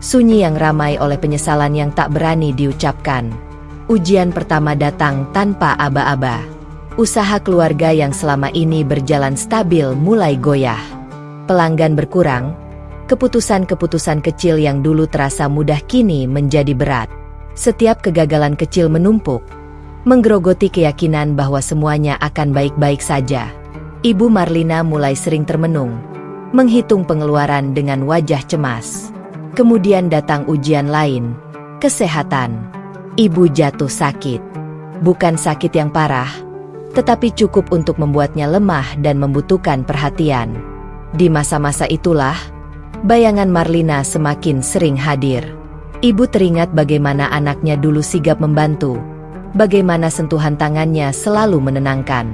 Sunyi yang ramai oleh penyesalan yang tak berani diucapkan. Ujian pertama datang tanpa aba-aba. Usaha keluarga yang selama ini berjalan stabil mulai goyah. Pelanggan berkurang. Keputusan-keputusan kecil yang dulu terasa mudah kini menjadi berat. Setiap kegagalan kecil menumpuk, menggerogoti keyakinan bahwa semuanya akan baik-baik saja. Ibu Marlina mulai sering termenung, menghitung pengeluaran dengan wajah cemas. Kemudian datang ujian lain, kesehatan. Ibu jatuh sakit. Bukan sakit yang parah, tetapi cukup untuk membuatnya lemah dan membutuhkan perhatian. Di masa-masa itulah, bayangan Marlina semakin sering hadir. Ibu teringat bagaimana anaknya dulu sigap membantu, bagaimana sentuhan tangannya selalu menenangkan.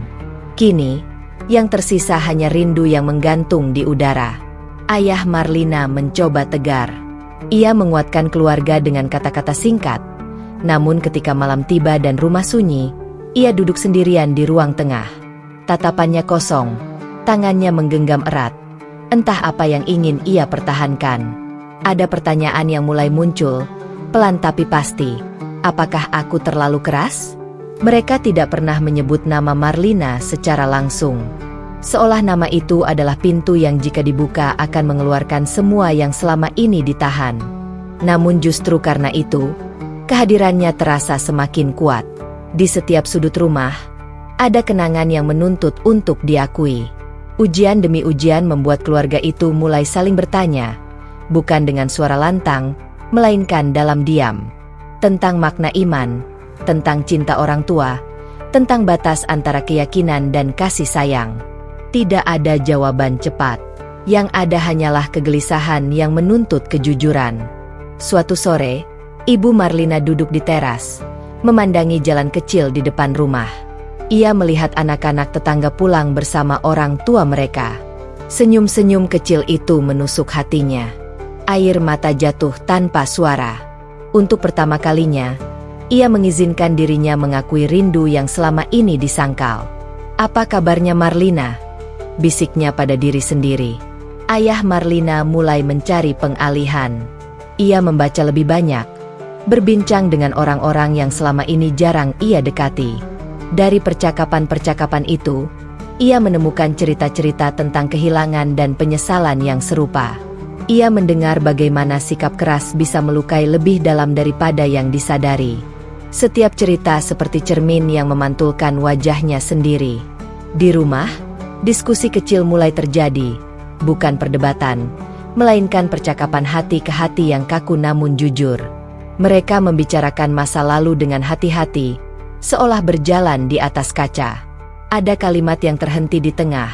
Kini, yang tersisa hanya rindu yang menggantung di udara. Ayah Marlina mencoba tegar. Ia menguatkan keluarga dengan kata-kata singkat. Namun ketika malam tiba dan rumah sunyi, ia duduk sendirian di ruang tengah. Tatapannya kosong, tangannya menggenggam erat. Entah apa yang ingin ia pertahankan. Ada pertanyaan yang mulai muncul, pelan tapi pasti. Apakah aku terlalu keras? Mereka tidak pernah menyebut nama Marlina secara langsung. Seolah nama itu adalah pintu yang jika dibuka akan mengeluarkan semua yang selama ini ditahan. Namun justru karena itu, kehadirannya terasa semakin kuat. Di setiap sudut rumah, ada kenangan yang menuntut untuk diakui. Ujian demi ujian membuat keluarga itu mulai saling bertanya, bukan dengan suara lantang, melainkan dalam diam. Tentang makna iman, tentang cinta orang tua, tentang batas antara keyakinan dan kasih sayang. Tidak ada jawaban cepat. Yang ada hanyalah kegelisahan yang menuntut kejujuran. Suatu sore, Ibu Marlina duduk di teras, memandangi jalan kecil di depan rumah. Ia melihat anak-anak tetangga pulang bersama orang tua mereka. Senyum-senyum kecil itu menusuk hatinya. Air mata jatuh tanpa suara. Untuk pertama kalinya, ia mengizinkan dirinya mengakui rindu yang selama ini disangkal. "Apa kabarnya Marlina?" bisiknya pada diri sendiri. Ayah Marlina mulai mencari pengalihan. Ia membaca lebih banyak, berbincang dengan orang-orang yang selama ini jarang ia dekati. Dari percakapan-percakapan itu, ia menemukan cerita-cerita tentang kehilangan dan penyesalan yang serupa. Ia mendengar bagaimana sikap keras bisa melukai lebih dalam daripada yang disadari. Setiap cerita seperti cermin yang memantulkan wajahnya sendiri. Di rumah, diskusi kecil mulai terjadi, bukan perdebatan, melainkan percakapan hati ke hati yang kaku namun jujur. Mereka membicarakan masa lalu dengan hati-hati, seolah berjalan di atas kaca. Ada kalimat yang terhenti di tengah,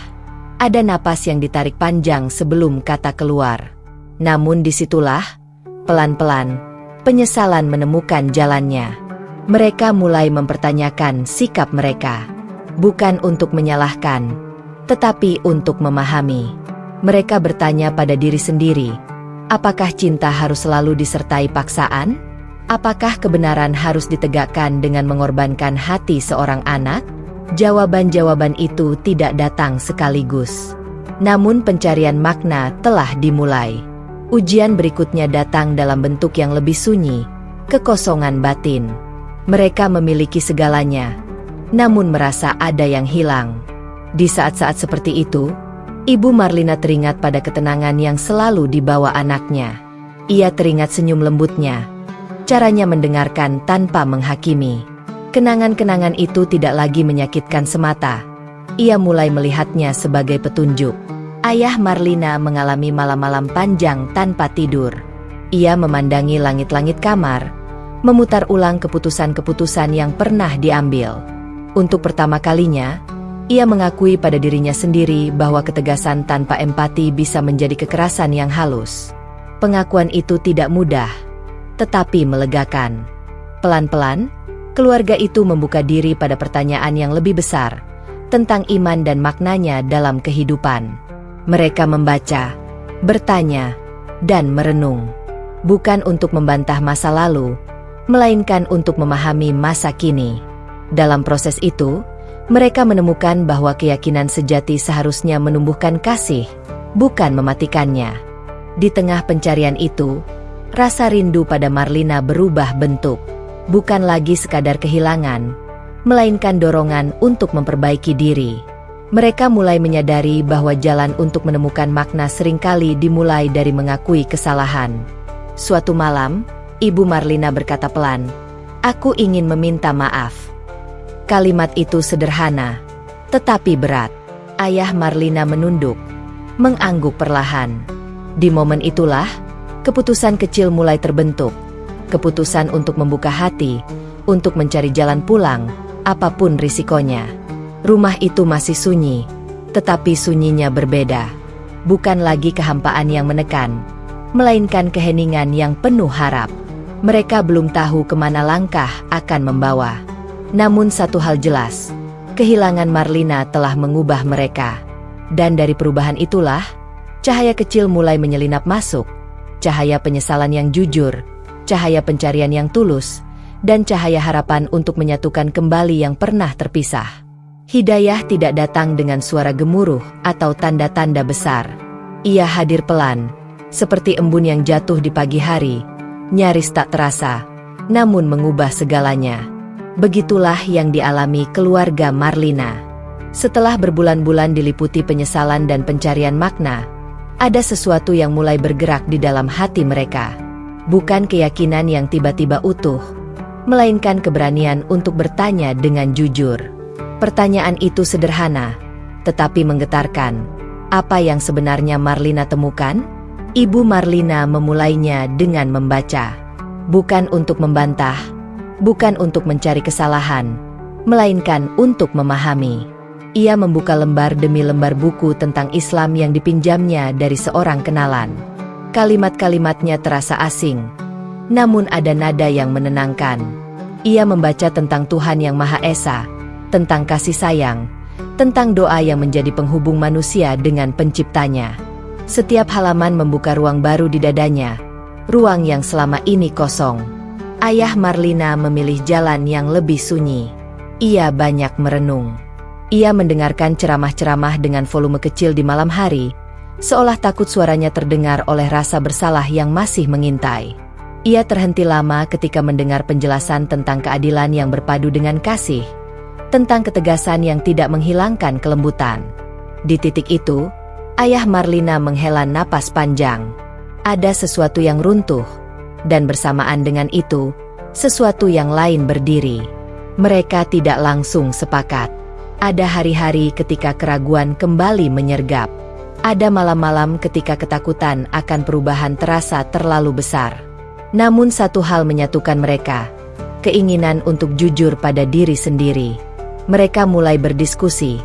ada napas yang ditarik panjang sebelum kata keluar. Namun disitulah, pelan-pelan, penyesalan menemukan jalannya. Mereka mulai mempertanyakan sikap mereka, bukan untuk menyalahkan, tetapi untuk memahami. Mereka bertanya pada diri sendiri, apakah cinta harus selalu disertai paksaan? Apakah kebenaran harus ditegakkan dengan mengorbankan hati seorang anak? Jawaban-jawaban itu tidak datang sekaligus. Namun pencarian makna telah dimulai. Ujian berikutnya datang dalam bentuk yang lebih sunyi, kekosongan batin. Mereka memiliki segalanya, namun merasa ada yang hilang. Di saat-saat seperti itu, Ibu Marlina teringat pada ketenangan yang selalu dibawa anaknya. Ia teringat senyum lembutnya, caranya mendengarkan tanpa menghakimi. Kenangan-kenangan itu tidak lagi menyakitkan semata. Ia mulai melihatnya sebagai petunjuk. Ayah Marlina mengalami malam-malam panjang tanpa tidur. Ia memandangi langit-langit kamar, memutar ulang keputusan-keputusan yang pernah diambil. Untuk pertama kalinya, ia mengakui pada dirinya sendiri bahwa ketegasan tanpa empati bisa menjadi kekerasan yang halus. Pengakuan itu tidak mudah, tetapi melegakan. Pelan-pelan, keluarga itu membuka diri pada pertanyaan yang lebih besar, tentang iman dan maknanya dalam kehidupan. Mereka membaca, bertanya, dan merenung. Bukan untuk membantah masa lalu, melainkan untuk memahami masa kini. Dalam proses itu, mereka menemukan bahwa keyakinan sejati seharusnya menumbuhkan kasih, bukan mematikannya. Di tengah pencarian itu, rasa rindu pada Marlina berubah bentuk. Bukan lagi sekadar kehilangan, melainkan dorongan untuk memperbaiki diri. Mereka mulai menyadari bahwa jalan untuk menemukan makna seringkali dimulai dari mengakui kesalahan. Suatu malam, Ibu Marlina berkata pelan, "Aku ingin meminta maaf." Kalimat itu sederhana, tetapi berat. Ayah Marlina menunduk, mengangguk perlahan. Di momen itulah, keputusan kecil mulai terbentuk. Keputusan untuk membuka hati, untuk mencari jalan pulang, apapun risikonya. Rumah itu masih sunyi, tetapi sunyinya berbeda. Bukan lagi kehampaan yang menekan, melainkan keheningan yang penuh harap. Mereka belum tahu kemana langkah akan membawa. Namun satu hal jelas, kehilangan Marlina telah mengubah mereka. Dan dari perubahan itulah, cahaya kecil mulai menyelinap masuk. Cahaya penyesalan yang jujur, cahaya pencarian yang tulus, dan cahaya harapan untuk menyatukan kembali yang pernah terpisah. Hidayah tidak datang dengan suara gemuruh atau tanda-tanda besar. Ia hadir pelan, seperti embun yang jatuh di pagi hari, nyaris tak terasa, namun mengubah segalanya. Begitulah yang dialami keluarga Marlina. Setelah berbulan-bulan diliputi penyesalan dan pencarian makna, ada sesuatu yang mulai bergerak di dalam hati mereka. Bukan keyakinan yang tiba-tiba utuh, melainkan keberanian untuk bertanya dengan jujur. Pertanyaan itu sederhana, tetapi menggetarkan. Apa yang sebenarnya Marlina temukan? Ibu Marlina memulainya dengan membaca. Bukan untuk membantah, bukan untuk mencari kesalahan, melainkan untuk memahami. Ia membuka lembar demi lembar buku tentang Islam yang dipinjamnya dari seorang kenalan. Kalimat-kalimatnya terasa asing, namun ada nada yang menenangkan. Ia membaca tentang Tuhan yang Maha Esa, tentang kasih sayang, tentang doa yang menjadi penghubung manusia dengan penciptanya. Setiap halaman membuka ruang baru di dadanya, ruang yang selama ini kosong. Ayah Marlina memilih jalan yang lebih sunyi. Ia banyak merenung. Ia mendengarkan ceramah-ceramah dengan volume kecil di malam hari, seolah takut suaranya terdengar oleh rasa bersalah yang masih mengintai. Ia terhenti lama ketika mendengar penjelasan tentang keadilan yang berpadu dengan kasih, tentang ketegasan yang tidak menghilangkan kelembutan. Di titik itu, ayah Marlina menghela napas panjang. Ada sesuatu yang runtuh, dan bersamaan dengan itu, Sesuatu yang lain berdiri. Mereka tidak langsung sepakat. Ada hari-hari ketika keraguan kembali menyergap. Ada malam-malam ketika ketakutan akan perubahan terasa terlalu besar. Namun satu hal menyatukan mereka. Keinginan untuk jujur pada diri sendiri. Mereka mulai berdiskusi.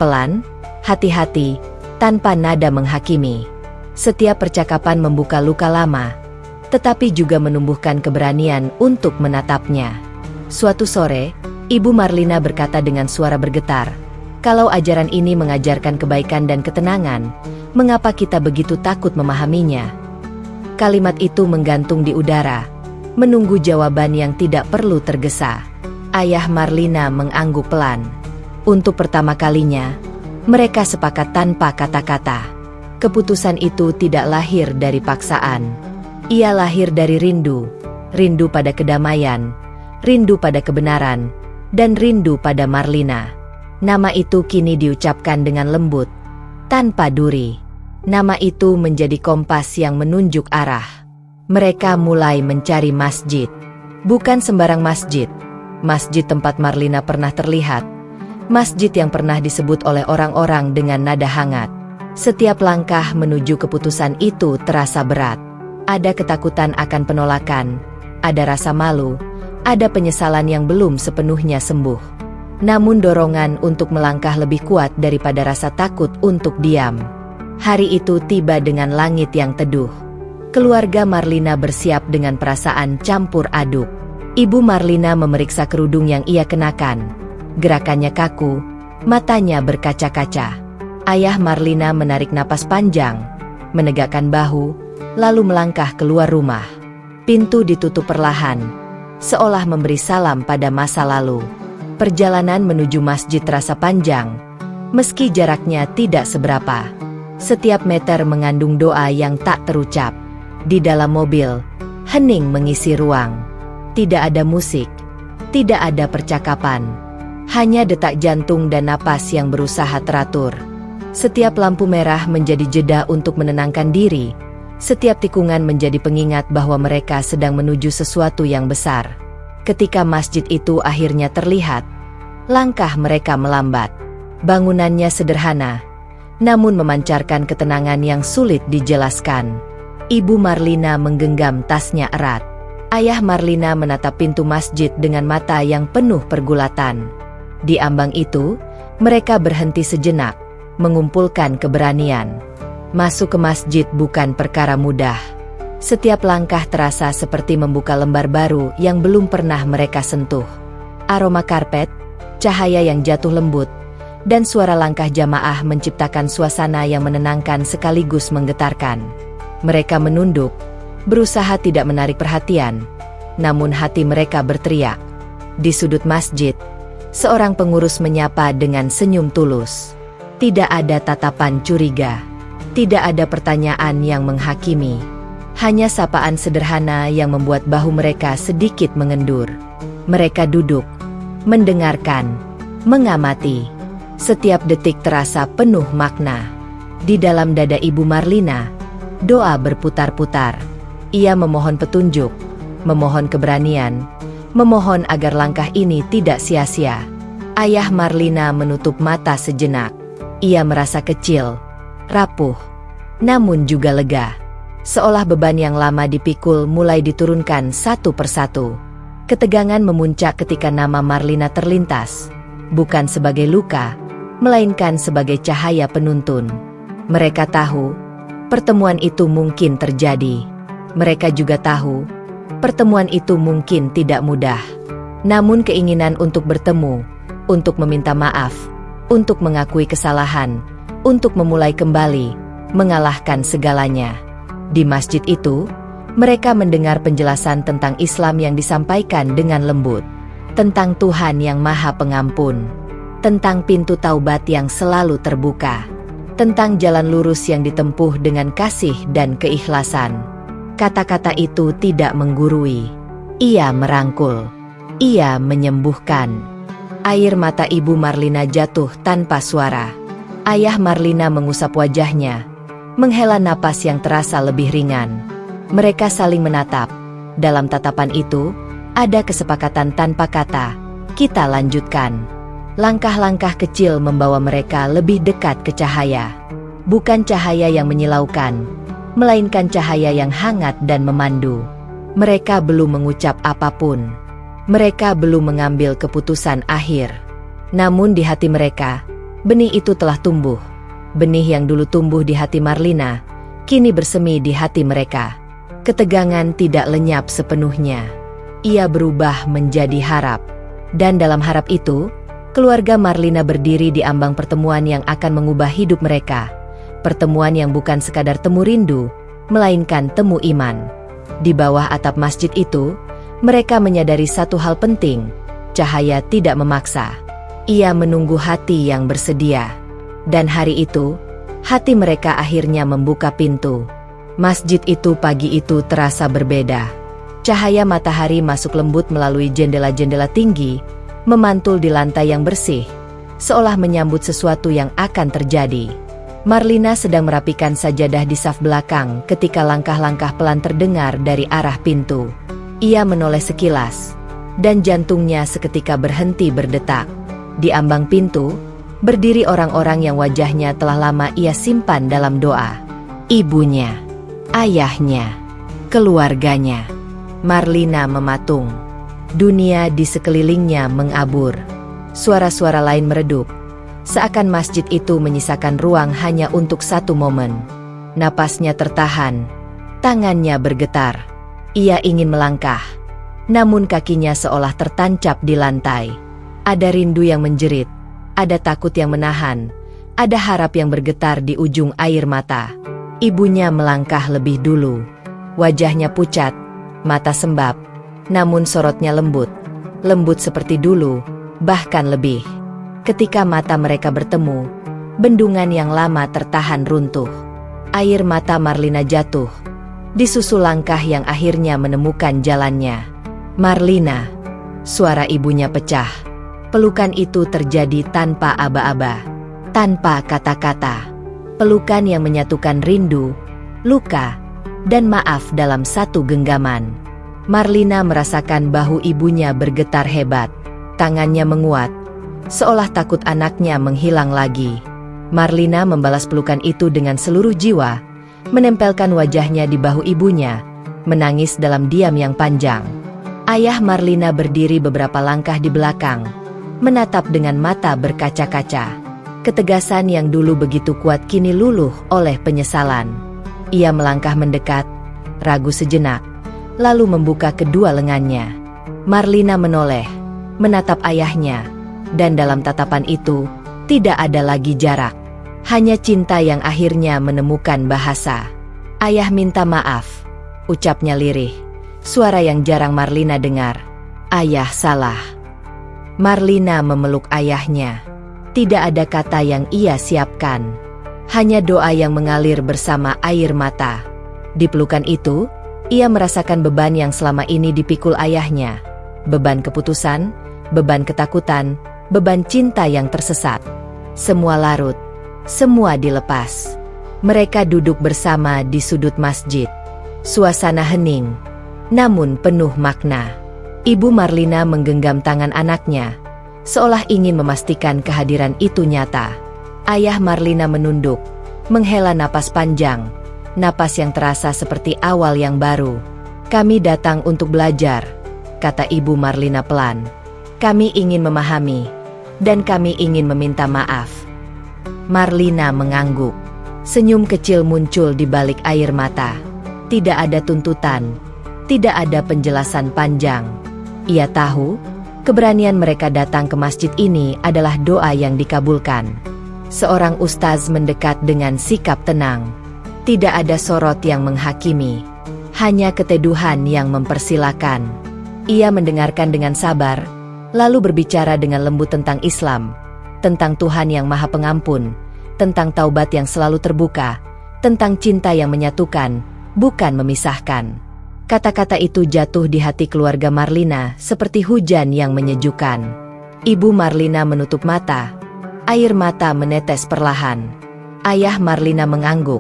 Pelan, hati-hati, tanpa nada menghakimi. Setiap percakapan membuka luka lama, tetapi juga menumbuhkan keberanian untuk menatapnya. Suatu sore, Ibu Marlina berkata dengan suara bergetar, "Kalau ajaran ini mengajarkan kebaikan dan ketenangan, mengapa kita begitu takut memahaminya?" Kalimat itu menggantung di udara, menunggu jawaban yang tidak perlu tergesa. Ayah Marlina mengangguk pelan. Untuk pertama kalinya, mereka sepakat tanpa kata-kata. Keputusan itu tidak lahir dari paksaan. Ia lahir dari rindu. Rindu pada kedamaian, rindu pada kebenaran, dan rindu pada Marlina. Nama itu kini diucapkan dengan lembut, tanpa duri. Nama itu menjadi kompas yang menunjuk arah. Mereka mulai mencari masjid. Bukan sembarang masjid. Masjid tempat Marlina pernah terlihat. Masjid yang pernah disebut oleh orang-orang dengan nada hangat. Setiap langkah menuju keputusan itu terasa berat. Ada ketakutan akan penolakan, ada rasa malu, ada penyesalan yang belum sepenuhnya sembuh. Namun dorongan untuk melangkah lebih kuat daripada rasa takut untuk diam. Hari itu tiba dengan langit yang teduh. Keluarga Marlina bersiap dengan perasaan campur aduk. Ibu Marlina memeriksa kerudung yang ia kenakan. Gerakannya kaku, matanya berkaca-kaca. Ayah Marlina menarik napas panjang, menegakkan bahu, lalu melangkah keluar rumah. Pintu ditutup perlahan, seolah memberi salam pada masa lalu. Perjalanan menuju masjid terasa panjang, meski jaraknya tidak seberapa. Setiap meter mengandung doa yang tak terucap. Di dalam mobil, hening mengisi ruang. Tidak ada musik, tidak ada percakapan. Hanya detak jantung dan napas yang berusaha teratur. Setiap lampu merah menjadi jeda untuk menenangkan diri. Setiap tikungan menjadi pengingat bahwa mereka sedang menuju sesuatu yang besar. Ketika masjid itu akhirnya terlihat, langkah mereka melambat. Bangunannya sederhana, namun memancarkan ketenangan yang sulit dijelaskan. Ibu Marlina menggenggam tasnya erat. Ayah Marlina menatap pintu masjid dengan mata yang penuh pergulatan. Di ambang itu, mereka berhenti sejenak, mengumpulkan keberanian. Masuk ke masjid bukan perkara mudah. Setiap langkah terasa seperti membuka lembar baru yang belum pernah mereka sentuh. Aroma karpet, cahaya yang jatuh lembut, dan suara langkah jamaah menciptakan suasana yang menenangkan sekaligus menggetarkan. Mereka menunduk, berusaha tidak menarik perhatian, namun hati mereka berteriak. Di sudut masjid, seorang pengurus menyapa dengan senyum tulus. Tidak ada tatapan curiga. Tidak ada pertanyaan yang menghakimi. Hanya sapaan sederhana yang membuat bahu mereka sedikit mengendur. Mereka duduk, mendengarkan, mengamati. Setiap detik terasa penuh makna. Di dalam dada Ibu Marlina, doa berputar-putar. Ia memohon petunjuk, memohon keberanian, memohon agar langkah ini tidak sia-sia. Ayah Marlina menutup mata sejenak. Ia merasa kecil, rapuh, namun juga lega. Seolah beban yang lama dipikul mulai diturunkan satu persatu. Ketegangan memuncak ketika nama Marlina terlintas, bukan sebagai luka, melainkan sebagai cahaya penuntun. Mereka tahu, pertemuan itu mungkin terjadi. Mereka juga tahu, pertemuan itu mungkin tidak mudah. Namun keinginan untuk bertemu, untuk meminta maaf, untuk mengakui kesalahan, untuk memulai kembali, mengalahkan segalanya. Di masjid itu, mereka mendengar penjelasan tentang Islam yang disampaikan dengan lembut, tentang Tuhan yang Maha Pengampun, tentang pintu taubat yang selalu terbuka, tentang jalan lurus yang ditempuh dengan kasih dan keikhlasan. Kata-kata itu tidak menggurui. Ia merangkul. Ia menyembuhkan. Air mata Ibu Marlina jatuh tanpa suara. Ayah Marlina mengusap wajahnya, menghela napas yang terasa lebih ringan. Mereka saling menatap. Dalam tatapan itu, Ada kesepakatan tanpa kata. Kita lanjutkan. Langkah-langkah kecil membawa mereka lebih dekat ke cahaya. Bukan cahaya yang menyilaukan, melainkan cahaya yang hangat dan memandu. Mereka belum mengucap apapun. Mereka belum mengambil keputusan akhir. Namun di hati mereka, benih itu telah tumbuh. Benih yang dulu tumbuh di hati Marlina, kini bersemi di hati mereka. Ketegangan tidak lenyap sepenuhnya. Ia berubah menjadi harap. Dan dalam harap itu, keluarga Marlina berdiri di ambang pertemuan yang akan mengubah hidup mereka. Pertemuan yang bukan sekadar temu rindu, melainkan temu iman. Di bawah atap masjid itu, mereka menyadari satu hal penting. Cahaya tidak memaksa. Ia menunggu hati yang bersedia. Dan hari itu, hati mereka akhirnya membuka pintu. Masjid itu pagi itu terasa berbeda. Cahaya matahari masuk lembut melalui jendela-jendela tinggi, memantul di lantai yang bersih, seolah menyambut sesuatu yang akan terjadi. Marlina sedang merapikan sajadah di saf belakang ketika langkah-langkah pelan terdengar dari arah pintu. Ia menoleh sekilas, dan jantungnya seketika berhenti berdetak. Di ambang pintu, berdiri orang-orang yang wajahnya telah lama ia simpan dalam doa. Ibunya, ayahnya, keluarganya. Marlina mematung. Dunia di sekelilingnya mengabur. Suara-suara lain meredup. Seakan masjid itu menyisakan ruang hanya untuk satu momen. Napasnya tertahan. Tangannya bergetar. Ia ingin melangkah. Namun kakinya seolah tertancap di lantai. Ada rindu yang menjerit. Ada takut yang menahan. Ada harap yang bergetar di ujung air mata. Ibunya melangkah lebih dulu. Wajahnya pucat. Mata sembab. Namun sorotnya lembut. Lembut seperti dulu. Bahkan lebih. Ketika mata mereka bertemu, bendungan yang lama tertahan runtuh. Air mata Marlina jatuh, disusul langkah yang akhirnya menemukan jalannya. Marlina, suara ibunya pecah. Pelukan itu terjadi tanpa aba-aba, tanpa kata-kata. Pelukan yang menyatukan rindu, luka, dan maaf dalam satu genggaman. Marlina merasakan bahu ibunya bergetar hebat. Tangannya menguat, seolah takut anaknya menghilang lagi. Marlina membalas pelukan itu dengan seluruh jiwa, menempelkan wajahnya di bahu ibunya, menangis dalam diam yang panjang. Ayah Marlina berdiri beberapa langkah di belakang, menatap dengan mata berkaca-kaca. Ketegasan yang dulu begitu kuat kini luluh oleh penyesalan. Ia melangkah mendekat, ragu sejenak, lalu membuka kedua lengannya. Marlina menoleh, menatap ayahnya. Dan dalam tatapan itu, tidak ada lagi jarak. Hanya cinta yang akhirnya menemukan bahasa. Ayah minta maaf, ucapnya lirih. Suara yang jarang Marlina dengar. Ayah salah. Marlina memeluk ayahnya. Tidak ada kata yang ia siapkan. Hanya doa yang mengalir bersama air mata. Di pelukan itu, ia merasakan beban yang selama ini dipikul ayahnya. Beban keputusan, beban ketakutan, beban cinta yang tersesat. Semua larut, semua dilepas. Mereka duduk bersama di sudut masjid. Suasana hening, namun penuh makna. Ibu Marlina menggenggam tangan anaknya, seolah ingin memastikan kehadiran itu nyata. Ayah Marlina menunduk, menghela napas panjang, napas yang terasa seperti awal yang baru. Kami datang untuk belajar, kata ibu Marlina pelan. Kami ingin memahami, dan kami ingin meminta maaf. Marlina mengangguk. Senyum kecil muncul di balik air mata. Tidak ada tuntutan, tidak ada penjelasan panjang. Ia tahu, keberanian mereka datang ke masjid ini adalah doa yang dikabulkan. Seorang ustaz mendekat dengan sikap tenang. Tidak ada sorot yang menghakimi, hanya keteduhan yang mempersilakan. Ia mendengarkan dengan sabar, lalu berbicara dengan lembut tentang Islam, tentang Tuhan yang Maha Pengampun, tentang taubat yang selalu terbuka, tentang cinta yang menyatukan, bukan memisahkan. Kata-kata itu jatuh di hati keluarga Marlina seperti hujan yang menyejukkan. Ibu Marlina menutup mata. Air mata menetes perlahan. Ayah Marlina mengangguk.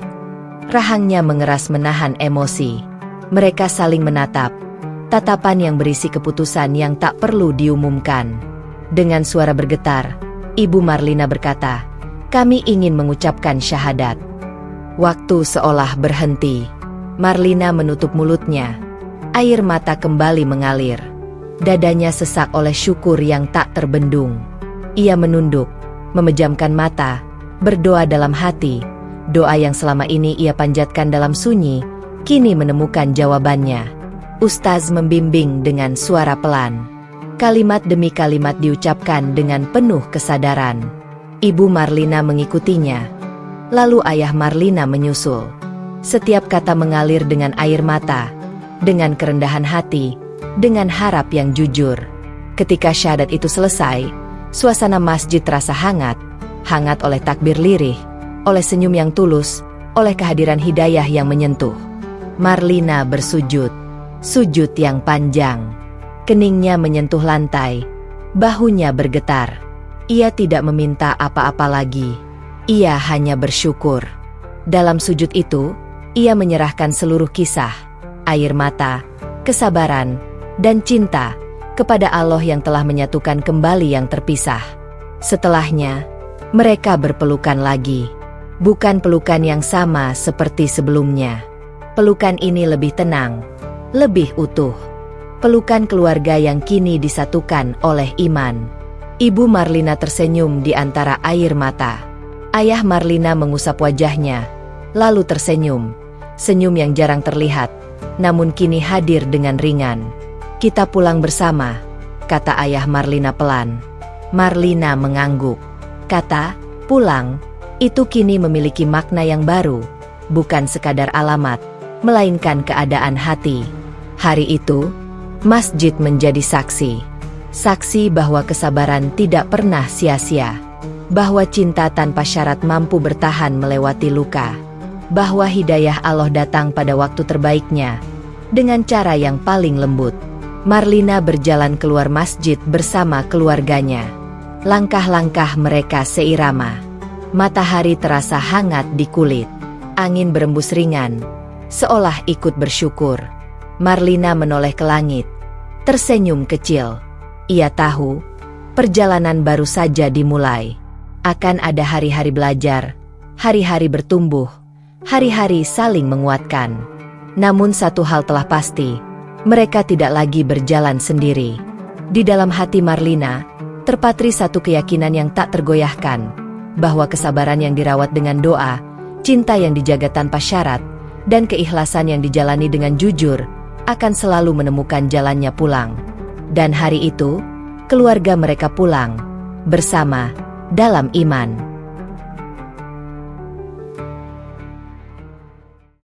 Rahangnya mengeras menahan emosi. Mereka saling menatap. Tatapan yang berisi keputusan yang tak perlu diumumkan. Dengan suara bergetar, Ibu Marlina berkata, "Kami ingin mengucapkan syahadat." Waktu seolah berhenti. Marlina menutup mulutnya. Air mata kembali mengalir. Dadanya sesak oleh syukur yang tak terbendung. Ia menunduk, memejamkan mata, berdoa dalam hati. Doa yang selama ini ia panjatkan dalam sunyi, kini menemukan jawabannya. Ustaz membimbing dengan suara pelan. Kalimat demi kalimat diucapkan dengan penuh kesadaran. Ibu Marlina mengikutinya. Lalu ayah Marlina menyusul. Setiap kata mengalir dengan air mata, dengan kerendahan hati, dengan harap yang jujur. Ketika syahadat itu selesai, suasana masjid terasa hangat oleh takbir lirih, oleh senyum yang tulus, oleh kehadiran hidayah yang menyentuh. Marlina bersujud, sujud yang panjang. Keningnya menyentuh lantai, bahunya bergetar. Ia tidak meminta apa-apa lagi. Ia hanya bersyukur. Dalam sujud itu, ia menyerahkan seluruh kisah, air mata, kesabaran, dan cinta kepada Allah yang telah menyatukan kembali yang terpisah. Setelahnya, mereka berpelukan lagi. Bukan pelukan yang sama seperti sebelumnya. Pelukan ini lebih tenang, lebih utuh. Pelukan keluarga yang kini disatukan oleh iman. Ibu Marlina tersenyum di antara air mata. Ayah Marlina mengusap wajahnya, lalu tersenyum. Senyum yang jarang terlihat, namun kini hadir dengan ringan. "Kita pulang bersama," kata ayah Marlina pelan. Marlina mengangguk. Kata pulang itu kini memiliki makna yang baru, bukan sekadar alamat, melainkan keadaan hati. Hari itu, masjid menjadi saksi. Saksi bahwa kesabaran tidak pernah sia-sia. Bahwa cinta tanpa syarat mampu bertahan melewati luka. Bahwa hidayah Allah datang pada waktu terbaiknya, dengan cara yang paling lembut. Marlina berjalan keluar masjid bersama keluarganya. Langkah-langkah mereka seirama. Matahari terasa hangat di kulit. Angin berembus ringan, seolah ikut bersyukur. Marlina menoleh ke langit, tersenyum kecil. Ia tahu, perjalanan baru saja dimulai. Akan ada hari-hari belajar, hari-hari bertumbuh, hari-hari saling menguatkan. Namun satu hal telah pasti, mereka tidak lagi berjalan sendiri. Di dalam hati Marlina, terpatri satu keyakinan yang tak tergoyahkan, bahwa kesabaran yang dirawat dengan doa, cinta yang dijaga tanpa syarat, dan keikhlasan yang dijalani dengan jujur, akan selalu menemukan jalannya pulang. Dan hari itu, keluarga mereka pulang bersama dalam iman.